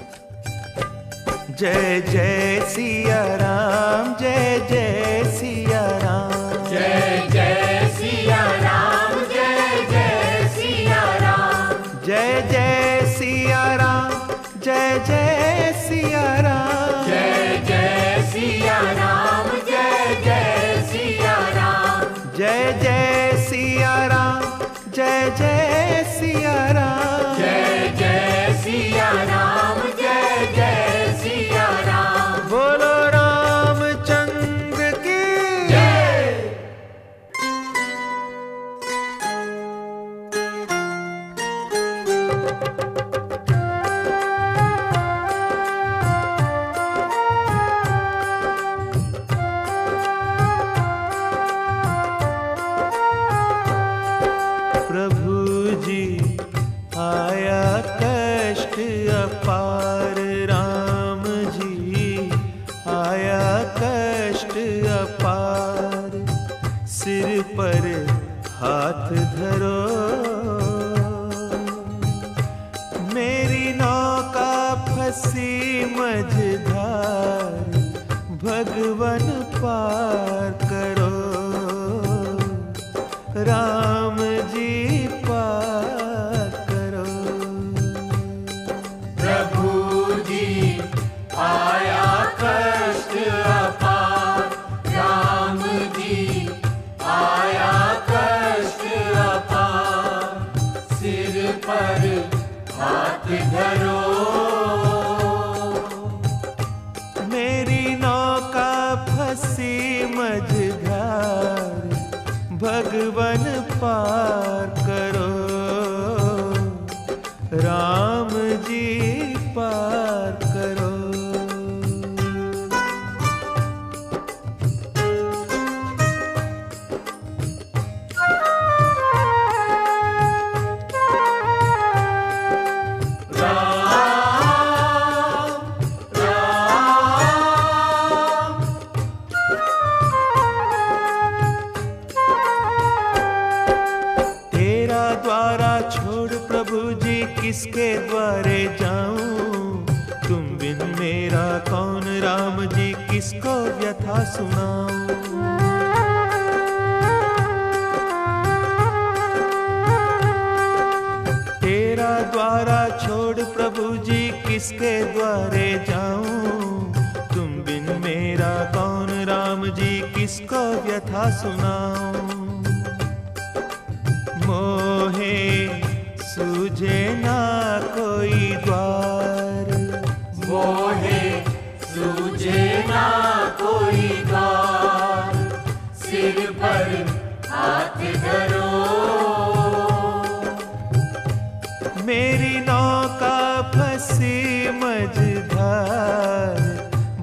जय जय सिया राम, जय जय सिया राम, जय जय सिया राम, जय जय सिया राम, जय जय सिया राम, जय जय सिया राम, जय जय सिया राम, जय जय सिया राम, जय जय सिया राम, जय जय सिया राम, जय जय सिया राम, जय जय सिया राम। बोलो रामचंद्र की जय। प्रभु जी आया कष्ट अपार, राम जी आया कष्ट अपार, सिर पर हाथ धरो, मेरी नौका फंसी मझधार, भगवन पार करो, राम जी पार करो। प्रभु जी आया कष्ट अपार, राम जी आया कष्ट अपार, सिर पर हाथ धरो, मेरी नौका फंसी मझधार, भगवन पार करो, राम जी पार करो। किसके द्वारे जाऊं, तुम बिन मेरा कौन राम जी किसको व्यथा सुनाऊं। तेरा द्वारा छोड़ प्रभु जी किसके द्वारे जाऊं, तुम बिन मेरा कौन राम जी किसको व्यथा सुनाऊं। मोहे सूझे ना कोई द्वार, मोहे सूझे ना कोई द्वार, सिर पर हाथ धरो। मेरी नौका फंसी मझधार,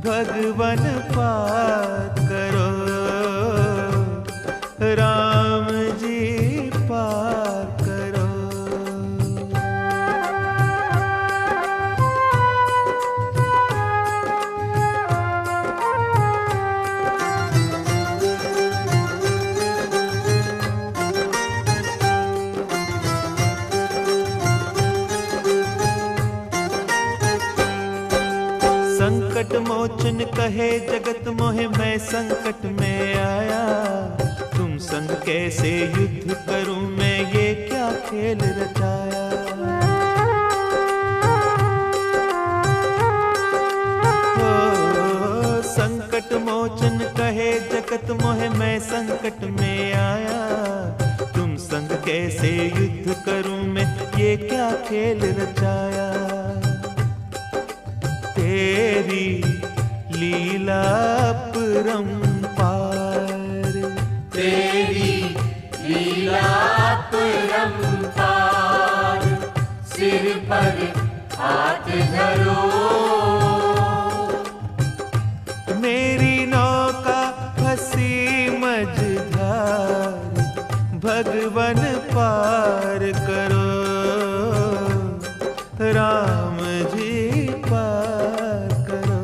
भगवन पार करो, राम जी पार करो। संकट मोचन कहे जगत मोहे, मैं संकट में आया, तुम संग कैसे युद्ध करूं मैं, ये क्या खेल रचाया। ओ, संकट मोचन कहे जगत मोहे, मैं संकट में आया, तुम संग कैसे युद्ध करूं मैं, ये क्या खेल रचाया। तेरी लीला अपरंपार, तेरी लीला अपरंपार, सिर पर हाथ धरो। मेरी नौका फंसी मझधार, भगवन पार करो, राम जी पार करो।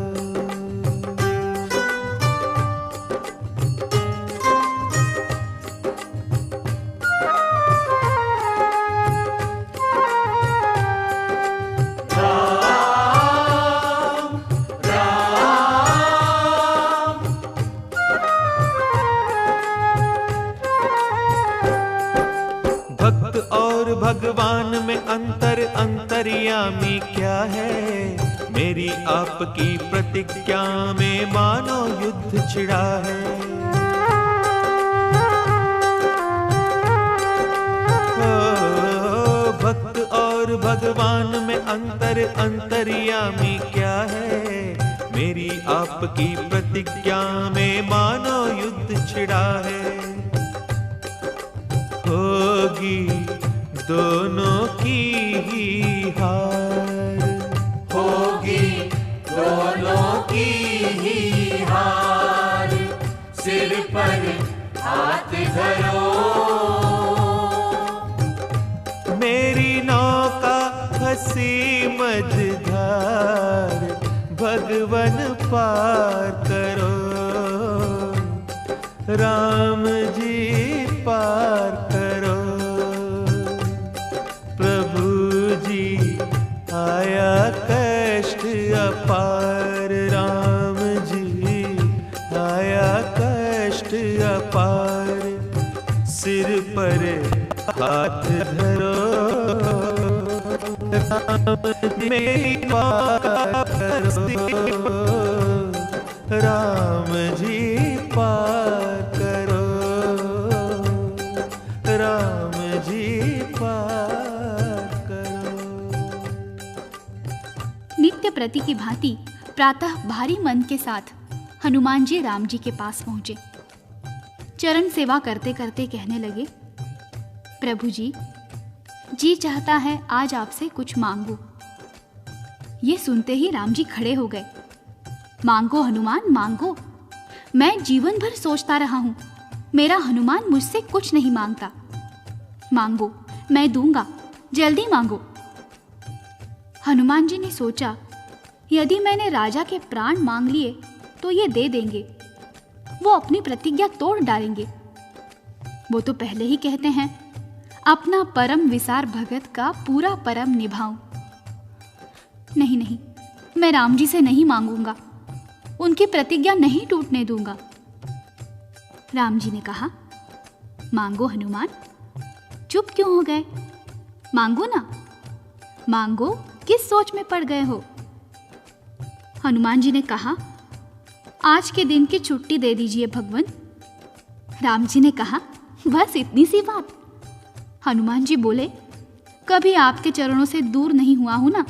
भक्त और भगवान में अंतर, अंतर्यामी क्या है, मेरी आपकी प्रतिज्ञा में मानो युद्ध छिड़ा है। ओ, भक्त और भगवान में अंतर, अंतर्यामी क्या है, मेरी आपकी प्रतिज्ञा में मानो युद्ध छिड़ा है। होगी दोनों की ही हार, होगी दोनों की ही हार, सिर पर हाथ धरो। मेरी नौका फंसी मझधार, भगवन पार करो, राम जी पार करो। प्रभु जी आया कष्ट अपार, राम जी आया कष्ट अपार, सिर पर हाथ धरो, राम जी मेरी पार करो, राम जी पार करो, राम जी पार करो। नित्य प्रति की भांति प्रातः भारी मन के साथ हनुमान जी राम जी के पास पहुंचे। चरण सेवा करते करते कहने लगे, प्रभु जी चाहता है आज आपसे कुछ मांगू। ये सुनते ही राम जी खड़े हो गए। मांगो हनुमान मांगो, मैं जीवन भर सोचता रहा हूं, मेरा हनुमान मुझसे कुछ नहीं मांगता। मांगो, मैं दूंगा, जल्दी मांगो। हनुमान जी ने सोचा, यदि मैंने राजा के प्राण मांग लिए तो ये दे देंगे, वो अपनी प्रतिज्ञा तोड़ डालेंगे। वो तो पहले ही कहते हैं अपना परम विसार भगत का पूरा परम निभाऊं। नहीं नहीं, मैं राम जी से नहीं मांगूंगा, उनकी प्रतिज्ञा नहीं टूटने दूंगा। राम जी ने कहा, मांगो हनुमान, चुप क्यों हो गए? मांगो ना, मांगो, किस सोच में पड़ गए हो? हनुमान जी ने कहा, आज के दिन की छुट्टी दे दीजिए भगवान। राम जी ने कहा, बस इतनी सी बात? हनुमान जी बोले, कभी आपके चरणों से दूर नहीं हुआ हूं ना,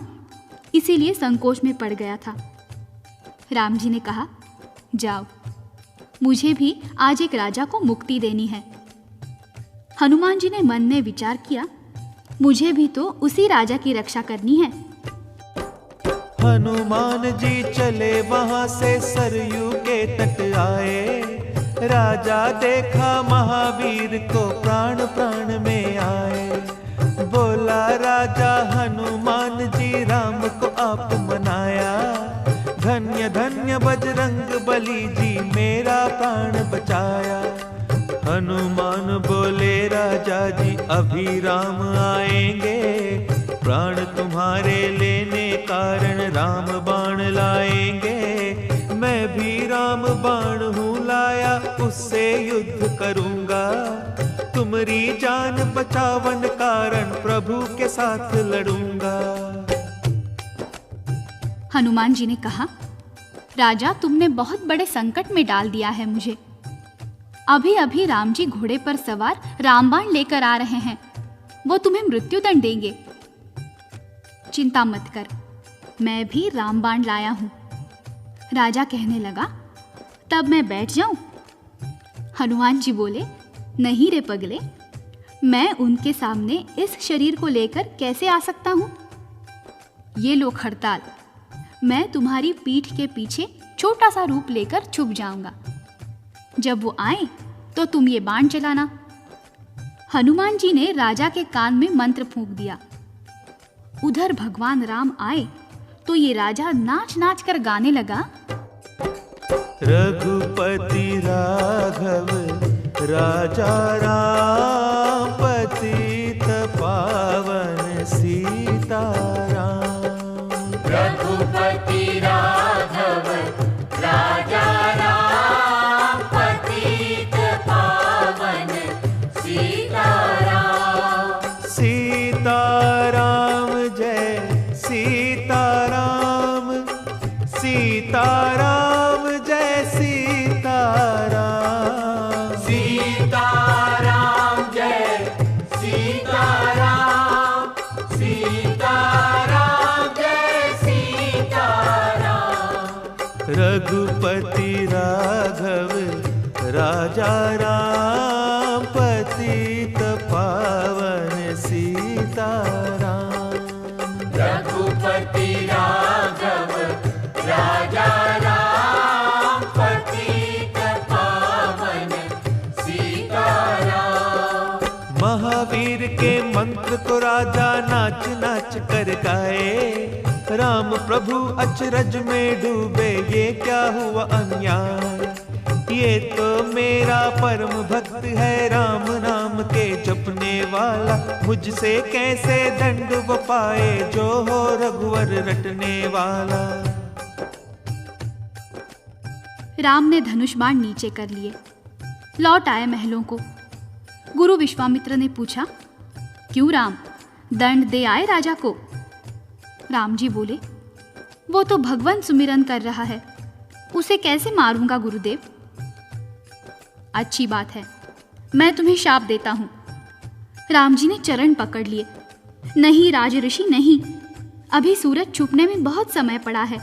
इसीलिए संकोच में पड़ गया था। राम जी ने कहा, जाओ, मुझे भी आज एक राजा को मुक्ति देनी है। हनुमान जी ने मन में विचार किया, मुझे भी तो उसी राजा की रक्षा करनी है। हनुमान जी चले वहां से सरयू के तट आए। राजा देखा महावीर को प्राण प्राण में आए। बोला राजा हनुमान जी, राम को आप मनाया। धन्य धन्य बजरंग बली जी, मेरा प्राण बचाया। हनुमान बोले, राजा जी अभी राम आएंगे। प्राण तुम्हारे लेने कारण राम बाण लाएंगे। मैं भी राम बाण हूँ लाया, उससे युद्ध करूंगा। तुम्हारी जान बचावन कारण प्रभु के साथ लड़ूंगा। हनुमान जी ने कहा, राजा तुमने बहुत बड़े संकट में डाल दिया है मुझे। अभी अभी राम जी घोड़े पर सवार रामबाण लेकर आ रहे हैं, वो तुम्हें मृत्युदंड देंगे। चिंता मत कर, मैं भी रामबाण लाया हूं। राजा कहने लगा, तब मैं बैठ जाऊं? हनुमान जी बोले, नहीं रे पगले, मैं उनके सामने इस शरीर को लेकर कैसे आ सकता हूं? ये लो खड़ताल, मैं तुम्हारी पीठ के पीछे छोटा सा रूप लेकर छुप जाऊंगा। जब वो आए तो तुम ये बाण चलाना। हनुमान जी ने राजा के कान में मंत्र फूंक दिया। उधर भगवान राम आए तो ये राजा नाच नाच कर गाने लगा, रघुपति राघव राजा राम, पतित पावन सीताराम। रघुपति राघव राजा राम, पतित पावन सीताराम। सीताराम जय सीताराम, सीताराम जय सीताराम। सीताराम जय सीताराम, सीताराम जय सीताराम। रघुपति राघव राजा राम, पतित पावन सीताराम। रघुपति राघव राजा राम, पतित पावन सीताराम। महावीर के मंत्र को राजा नाच नाच कर गाए। राम प्रभु अचरज में डूबे, ये क्या हुआ अन्याय। ये तो मेरा परम भक्त है, राम नाम के जपने वाला। मुझसे कैसे दंड वो पाए, जो हो रघुवर रटने वाला। राम ने धनुष बाण नीचे कर लिए, लौट आए महलों को। गुरु विश्वामित्र ने पूछा, क्यों राम, दंड दे आए राजा को? राम जी बोले, वो तो भगवान सुमिरन कर रहा है, उसे कैसे मारूंगा गुरुदेव? अच्छी बात है, मैं तुम्हें शाप देता हूं। राम जी ने चरण पकड़ लिए। नहीं राज ऋषि नहीं, अभी सूरज छुपने में बहुत समय पड़ा है।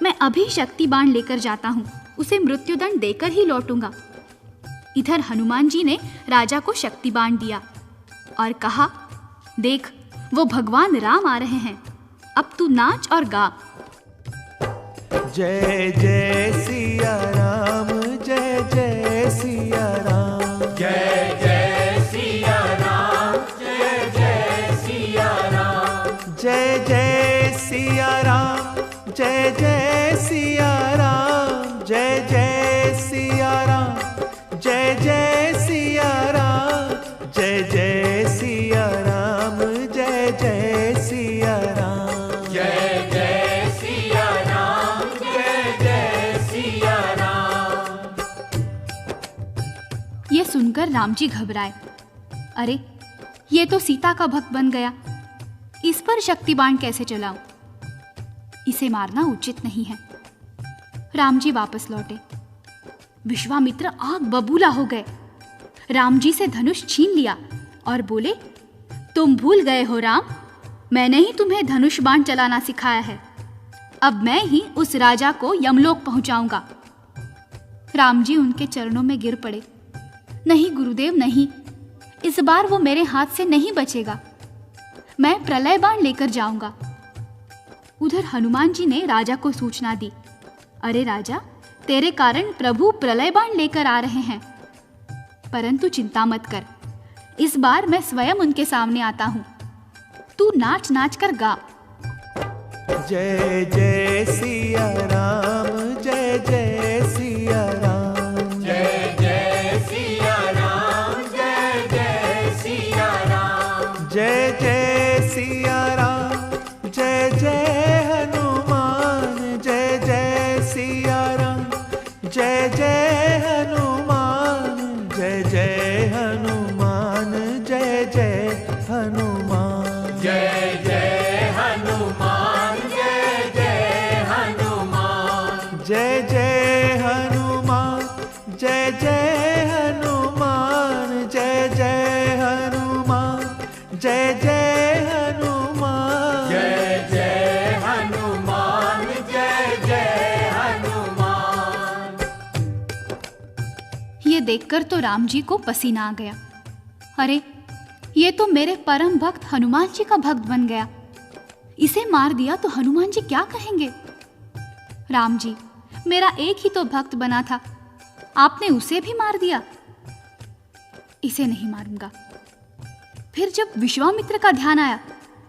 मैं अभी शक्ति बाण लेकर जाता हूं, उसे मृत्युदंड देकर ही लौटूंगा। इधर हनुमान जी ने राजा को शक्ति बाण दिया और कहा, देख वो भगवान राम आ रहे हैं, अब तू नाच और गा। जय जय सिया राम, जय जय सिया राम। जय जय सिया राम, जय जय सिया राम। जय जय सिया राम, जय जय सिया राम। जय जय सिया राम, जय जय सिया राम। जय जय सिया राम जी घबराए। अरे, ये तो सीता का भक्त बन गया, इस पर शक्ति बाण कैसे चलाऊं? इसे मारना उचित नहीं है। राम जी वापस लौटे। विश्वामित्र आग बबूला हो गए। राम जी से धनुष छीन लिया और बोले, तुम भूल गए हो राम, मैंने ही तुम्हें धनुष बाण चलाना सिखाया है। अब मैं ही उस राजा को यमलोक पहुंचाऊंगा। राम जी उनके चरणों में गिर पड़े। नहीं गुरुदेव नहीं, इस बार वो मेरे हाथ से नहीं बचेगा। मैं प्रलय बाण लेकर जाऊंगा। उधर हनुमान जी ने राजा को सूचना दी, अरे राजा, तेरे कारण प्रभु प्रलय बाण लेकर आ रहे हैं। परंतु चिंता मत कर, इस बार मैं स्वयं उनके सामने आता हूं। तू नाच नाच कर गा। जय जय सिया राम, जय जय सिया राम, जय जय सिया राम, जय जय सिया राम, जय जय सिया राम, जय जय हनुमान, जय जय सिया राम, जय जय हनुमान, जय जय हनुमान, जय जय हनुमान, जय जय हनुमान, जय जय हनुमान, जय जय हनुमान, जय जय हनुमान, जय जय हनुमान, जय जय हनुमान, जय जय हनुमान, जय जय हनुमान। ये देखकर तो राम जी को पसीना आ गया। अरे, ये तो मेरे परम भक्त हनुमान जी का भक्त बन गया। इसे मार दिया तो हनुमान जी क्या कहेंगे? राम जी, मेरा एक ही तो भक्त बना था, आपने उसे भी मार दिया। इसे नहीं मारूंगा। फिर जब विश्वामित्र का ध्यान आया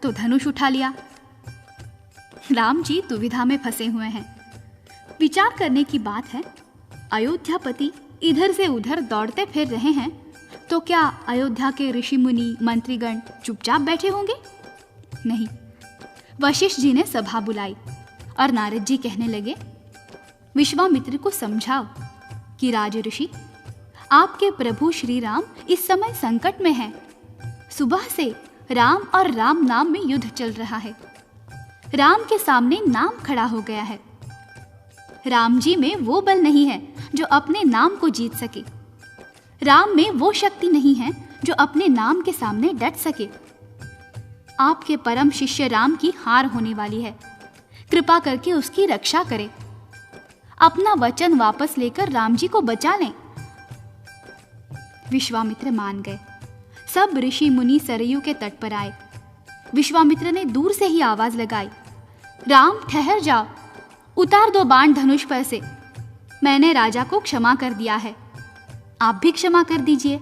तो धनुष उठा लिया। राम जी दुविधा में फंसे हुए हैं। विचार करने की बात है, अयोध्यापति इधर से उधर दौड़ते फिर रहे हैं, तो क्या अयोध्या के ऋषि मुनि मंत्रीगण चुपचाप बैठे होंगे? नहीं। वशिष्ठ जी ने सभा बुलाई और नारद जी कहने लगे, विश्वामित्र को समझाओ कि राज ऋषि, आपके प्रभु श्री राम इस समय संकट में हैं। सुबह से राम और राम नाम में युद्ध चल रहा है। राम के सामने नाम खड़ा हो गया है। राम जी में वो बल नहीं है जो अपने नाम को जीत सके। राम में वो शक्ति नहीं है जो अपने नाम के सामने डट सके। आपके परम शिष्य राम की हार होने वाली है। कृपा करके उसकी रक्षा करें। अपना वचन वापस लेकर राम जी को बचा लें। विश्वामित्र मान गए। सब ऋषि मुनि सरयू के तट पर आए। विश्वामित्र ने दूर से ही आवाज लगाई, राम ठहर जाओ, उतार दो बाण धनुष पर से। मैंने राजा को क्षमा कर दिया है, आप भी क्षमा कर दीजिए।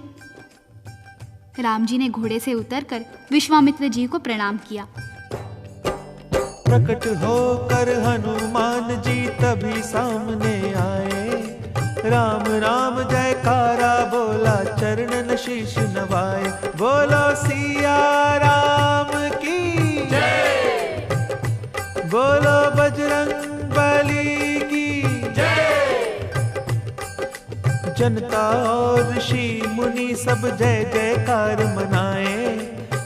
राम जी ने घोड़े से उतरकर विश्वामित्र जी को प्रणाम किया। प्रकट होकर हनुमान जी तभी सामने आए। राम राम जयकारा बोला, चरणन शीश नवाए। बोलो सिया राम की जय, बोलो बजरंग बली की जय। जनता और ऋषि मुनि सब जय जयकार मनाए।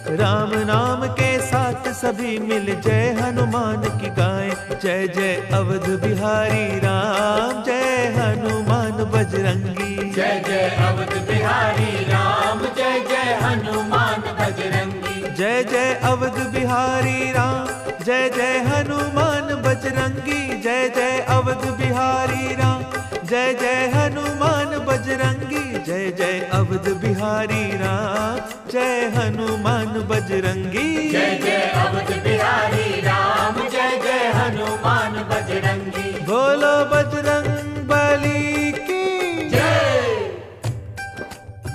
राम नाम के साथ सभी मिल जय हनुमान की गाएं। जय जय अवध बिहारी राम, जय हनुमान बजरंगी। जय जय अवध बिहारी राम, जय जय हनुमान बजरंगी। जय जय अवध बिहारी राम, जय जय हनुमान बजरंगी। जय जय अवध बिहारी राम, जय जय हनुमान बजरंगी। जय जय अवध बिहारी राम, जय हनुमान बजरंगी। जय जय अवध बिहारी राम, जय जय हनुमान बजरंगी। बोलो बजरंग बली की जय।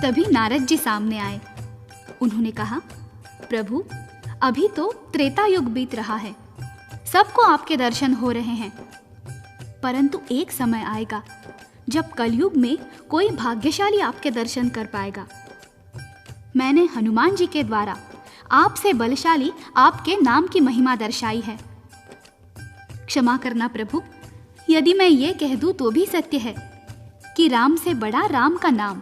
तभी नारद जी सामने आए। उन्होंने कहा, प्रभु, अभी तो त्रेता युग बीत रहा है, सबको आपके दर्शन हो रहे हैं, परंतु एक समय आएगा जब कलयुग में कोई भाग्यशाली आपके दर्शन कर पाएगा। मैंने हनुमान जी के द्वारा आपसे बलशाली आपके नाम की महिमा दर्शाई है। क्षमा करना प्रभु, यदि मैं ये कह दूं तो भी सत्य है कि राम से बड़ा राम का नाम।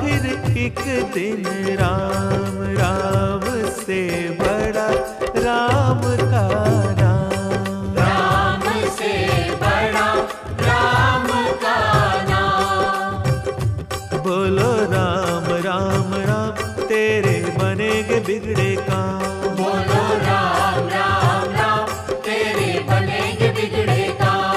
फिर एक दिन राम राम से बड़ा राम का नाम, राम से बड़ा राम का नाम। बोलो राम राम राम तेरे बनेगे बिगड़े काम, बोलो राम राम राम तेरे बनेंगे बिगड़े काम।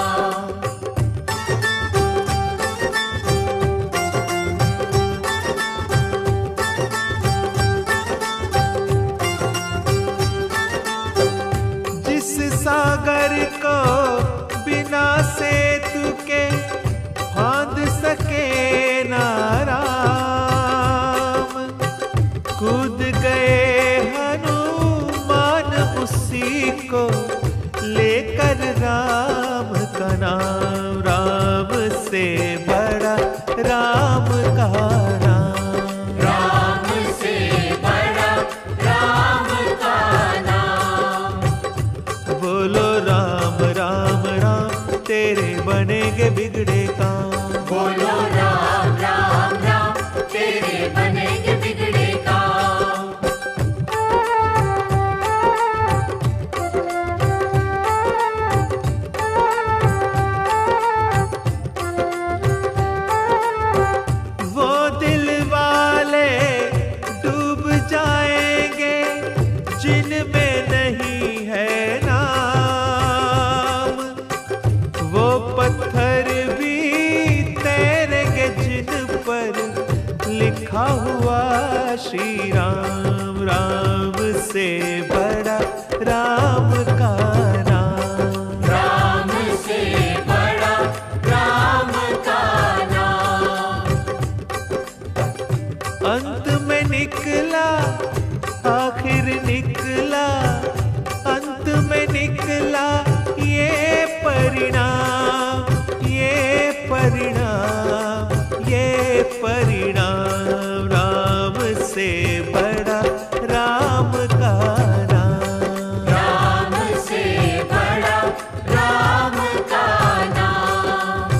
जिस सागर को बिना सेतु के फांद सके ना राम, कूद गए हनुमान उसी को लेकर राम का नाम, राम से बड़ा राम का नाम, राम से बड़ा राम का नाम। बोलो राम राम राम तेरे बनेगे बिगड़े काम, बोलो राम राम राम तेरे बनेंगे बिगड़े काम। वो दिल वाले डूब जाएंगे जिनमें नहीं है नाम, वो पत्थर भी तैरेंगे जिन पर लिखा हुआ श्री राम, राम से बड़ा राम का नाम, राम से बड़ा राम का नाम। अंत में निकला आखिर निकला, अंत में निकला ये परिणाम, ये परिणाम, ये परिणाम, राम से बड़ा राम का नाम, राम से बड़ा राम का नाम।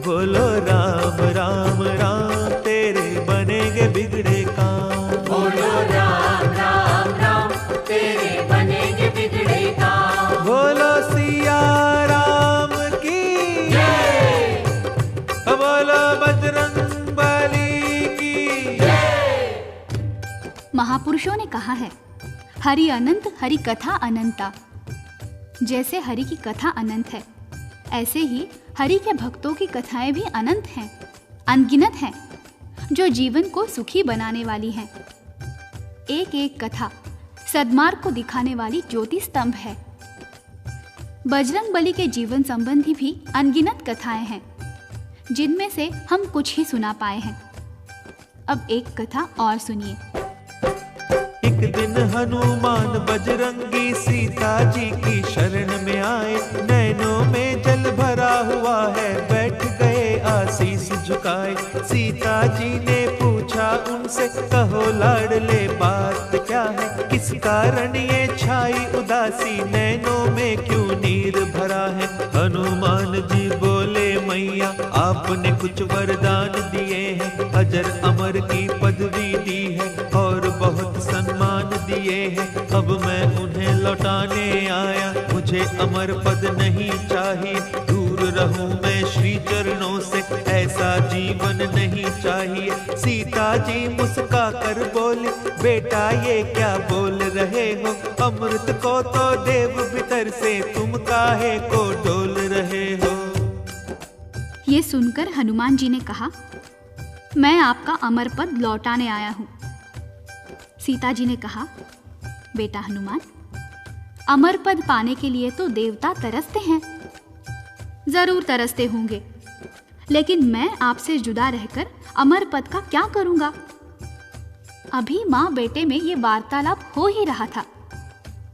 बोलो राम राम राम तेरे बनेगे बिगड़े काम, बोलो राम राम राम तेरे बनेंगे बिगड़े काम। बोलो सिया राम की जय, बोलो बजरंग बली की। महापुरुषों ने कहा है, हरि अनंत हरि कथा अनंता। जैसे हरि की कथा अनंत है, ऐसे ही हरि के भक्तों की कथाएं भी अनंत हैं, अनगिनत हैं, जो जीवन को सुखी बनाने वाली हैं। एक एक कथा सद्मार्ग को दिखाने वाली ज्योति स्तंभ है। बजरंग बली के जीवन संबंधी भी अनगिनत कथाएं हैं, जिनमें से हम कुछ ही सुना पाए हैं। अब एक कथा और सुनिए। एक दिन हनुमान बजरंगी सीता जी की शरण में आए, नैनों में जल भरा हुआ है, बैठ गए आशीष झुकाए। सीता जी ने पूछा उनसे, कहो लाडले बात क्या है, किस कारण ये छाई उदासी, नैनों में क्यों नीर भरा है। हनुमान जी बोले, मैया आपने कुछ वरदान दिए हैं, अजर अमर की पदवी दी है और बहुत सम्मान दिए हैं, अब मैं उन्हें लौटाने आया। मुझे अमर पद नहीं चाहिए, दूर रहूं मैं श्री चरणों से, ऐसा जीवन नहीं चाहिए। सीता जी मुस्का कर बोले, बेटा ये क्या बोल रहे हो, अमृत को तो देव भीतर से तुम काहे को डोल रहे हो। ये सुनकर हनुमान जी ने कहा, मैं आपका अमर पद लौटाने आया हूँ। सीता जी ने कहा, बेटा हनुमान, अमर पद पाने के लिए तो देवता तरसते हैं, जरूर तरसते होंगे, लेकिन मैं आपसे जुदा रहकर अमर पद का क्या करूंगा। अभी माँ बेटे में ये वार्तालाप हो ही रहा था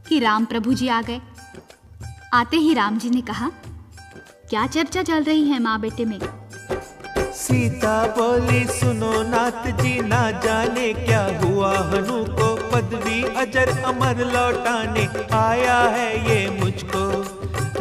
कि राम प्रभु जी आ गए। आते ही राम जी ने कहा, क्या चर्चा चल रही है माँ बेटे में। सीता बोली, सुनो नाथ जी, ना जाने क्या हुआ हनु को, पदवी अजर अमर लौटाने आया है ये मुझको।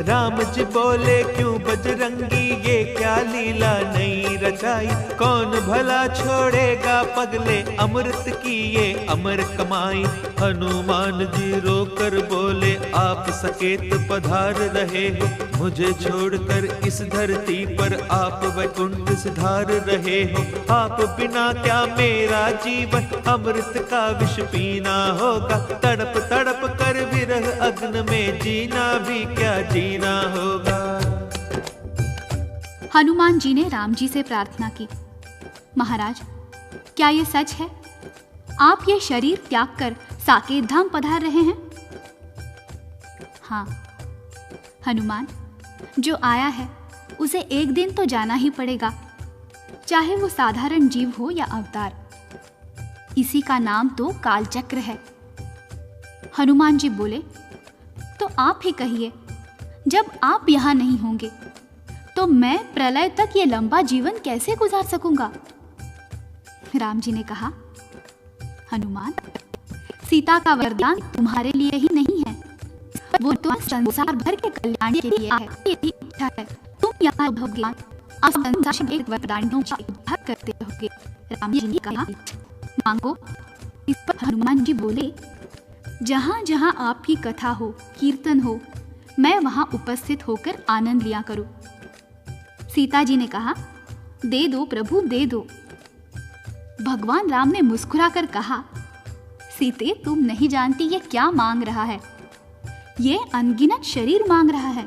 राम जी बोले क्यों बजरंगी ये क्या लीला नई रचाई, कौन भला छोड़ेगा पगले अमृत की ये अमर कमाई। हनुमान जी रोकर बोले आप सकेत पधार रहे हो, मुझे छोड़कर इस धरती पर आप वैकुंठ सिधार रहे हो। आप बिना क्या मेरा जीवन अमृत का विष पीना होगा, तड़प तड़प कर विरह अग्न में जीना भी क्या जीना होगा। हनुमान जी ने राम जी से प्रार्थना की, महाराज क्या ये सच है, आप ये शरीर त्याग कर साकेत धाम पधार रहे हैं? हाँ हनुमान, जो आया है उसे एक दिन तो जाना ही पड़ेगा, चाहे वो साधारण जीव हो या अवतार। इसी का नाम तो कालचक्र है। हनुमान जी बोले, तो आप ही कहिए, जब आप यहां नहीं होंगे तो मैं प्रलय तक ये लंबा जीवन कैसे गुजार सकूंगा? राम जी ने कहा, हनुमान, सीता का वरदान तुम्हारे लिए ही नहीं है, वो तो संसार भर के कल्याण के लिए है। यही इच्छा है तुम यहाँ रहोगे, अब संसार के वरदानों का उद्धार करते रहोगे। राम जी ने कहा, मांगो। इस पर हनुमान जी बोले, जहाँ जहाँ आपकी कथा हो, कीर्तन हो, मैं वहाँ उपस्थित होकर आनंद लिया करूँ। सीता जी ने कहा, दे दो प्रभु दे दो। भगवान राम ने मुस्कुराकर कहा, सीते तुम नहीं जानती ये क्या मांग रहा है, ये अनगिनत शरीर मांग रहा है।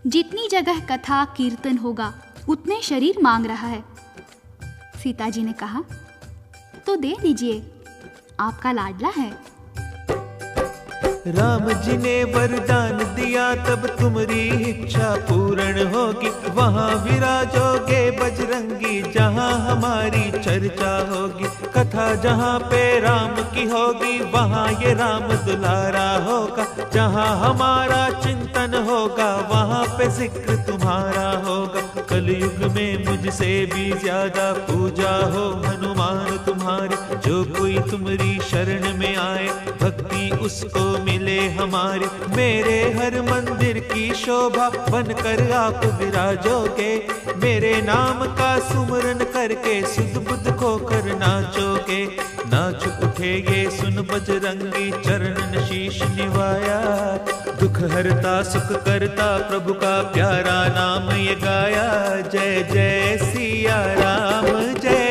जितनी जगह कथा कीर्तन होगा उतने शरीर मांग रहा है। सीता जी ने कहा, तो दे दीजिए, आपका लाडला है। राम जी ने वरदान दिया तब तुम्हारी इच्छा पूर्ण होगी, वहाँ विराजोगे बजरंगी जहाँ हमारी चर्चा होगी। कथा जहाँ पे राम की होगी वहाँ ये राम दुलारा होगा, जहाँ हमारा चिंतन होगा वहाँ पे जिक्र तुम्हारा होगा। कलयुग में मुझसे भी ज्यादा पूजा हो हनुमान तुम्हारी, जो कोई तुम्हारी शरण में आए भक्ति उसको मिले हमारी। मेरे हर मंदिर की शोभा बनकर आप विराजोगे, मेरे नाम का सुमरन करके सुध बुध खोकर नाचोगे। नाच उठे ये सुन बजरंगी चरणन शीश निवाया, दुख हरता सुख करता प्रभु का प्यारा नाम ये गाया। जय जय सिया राम जय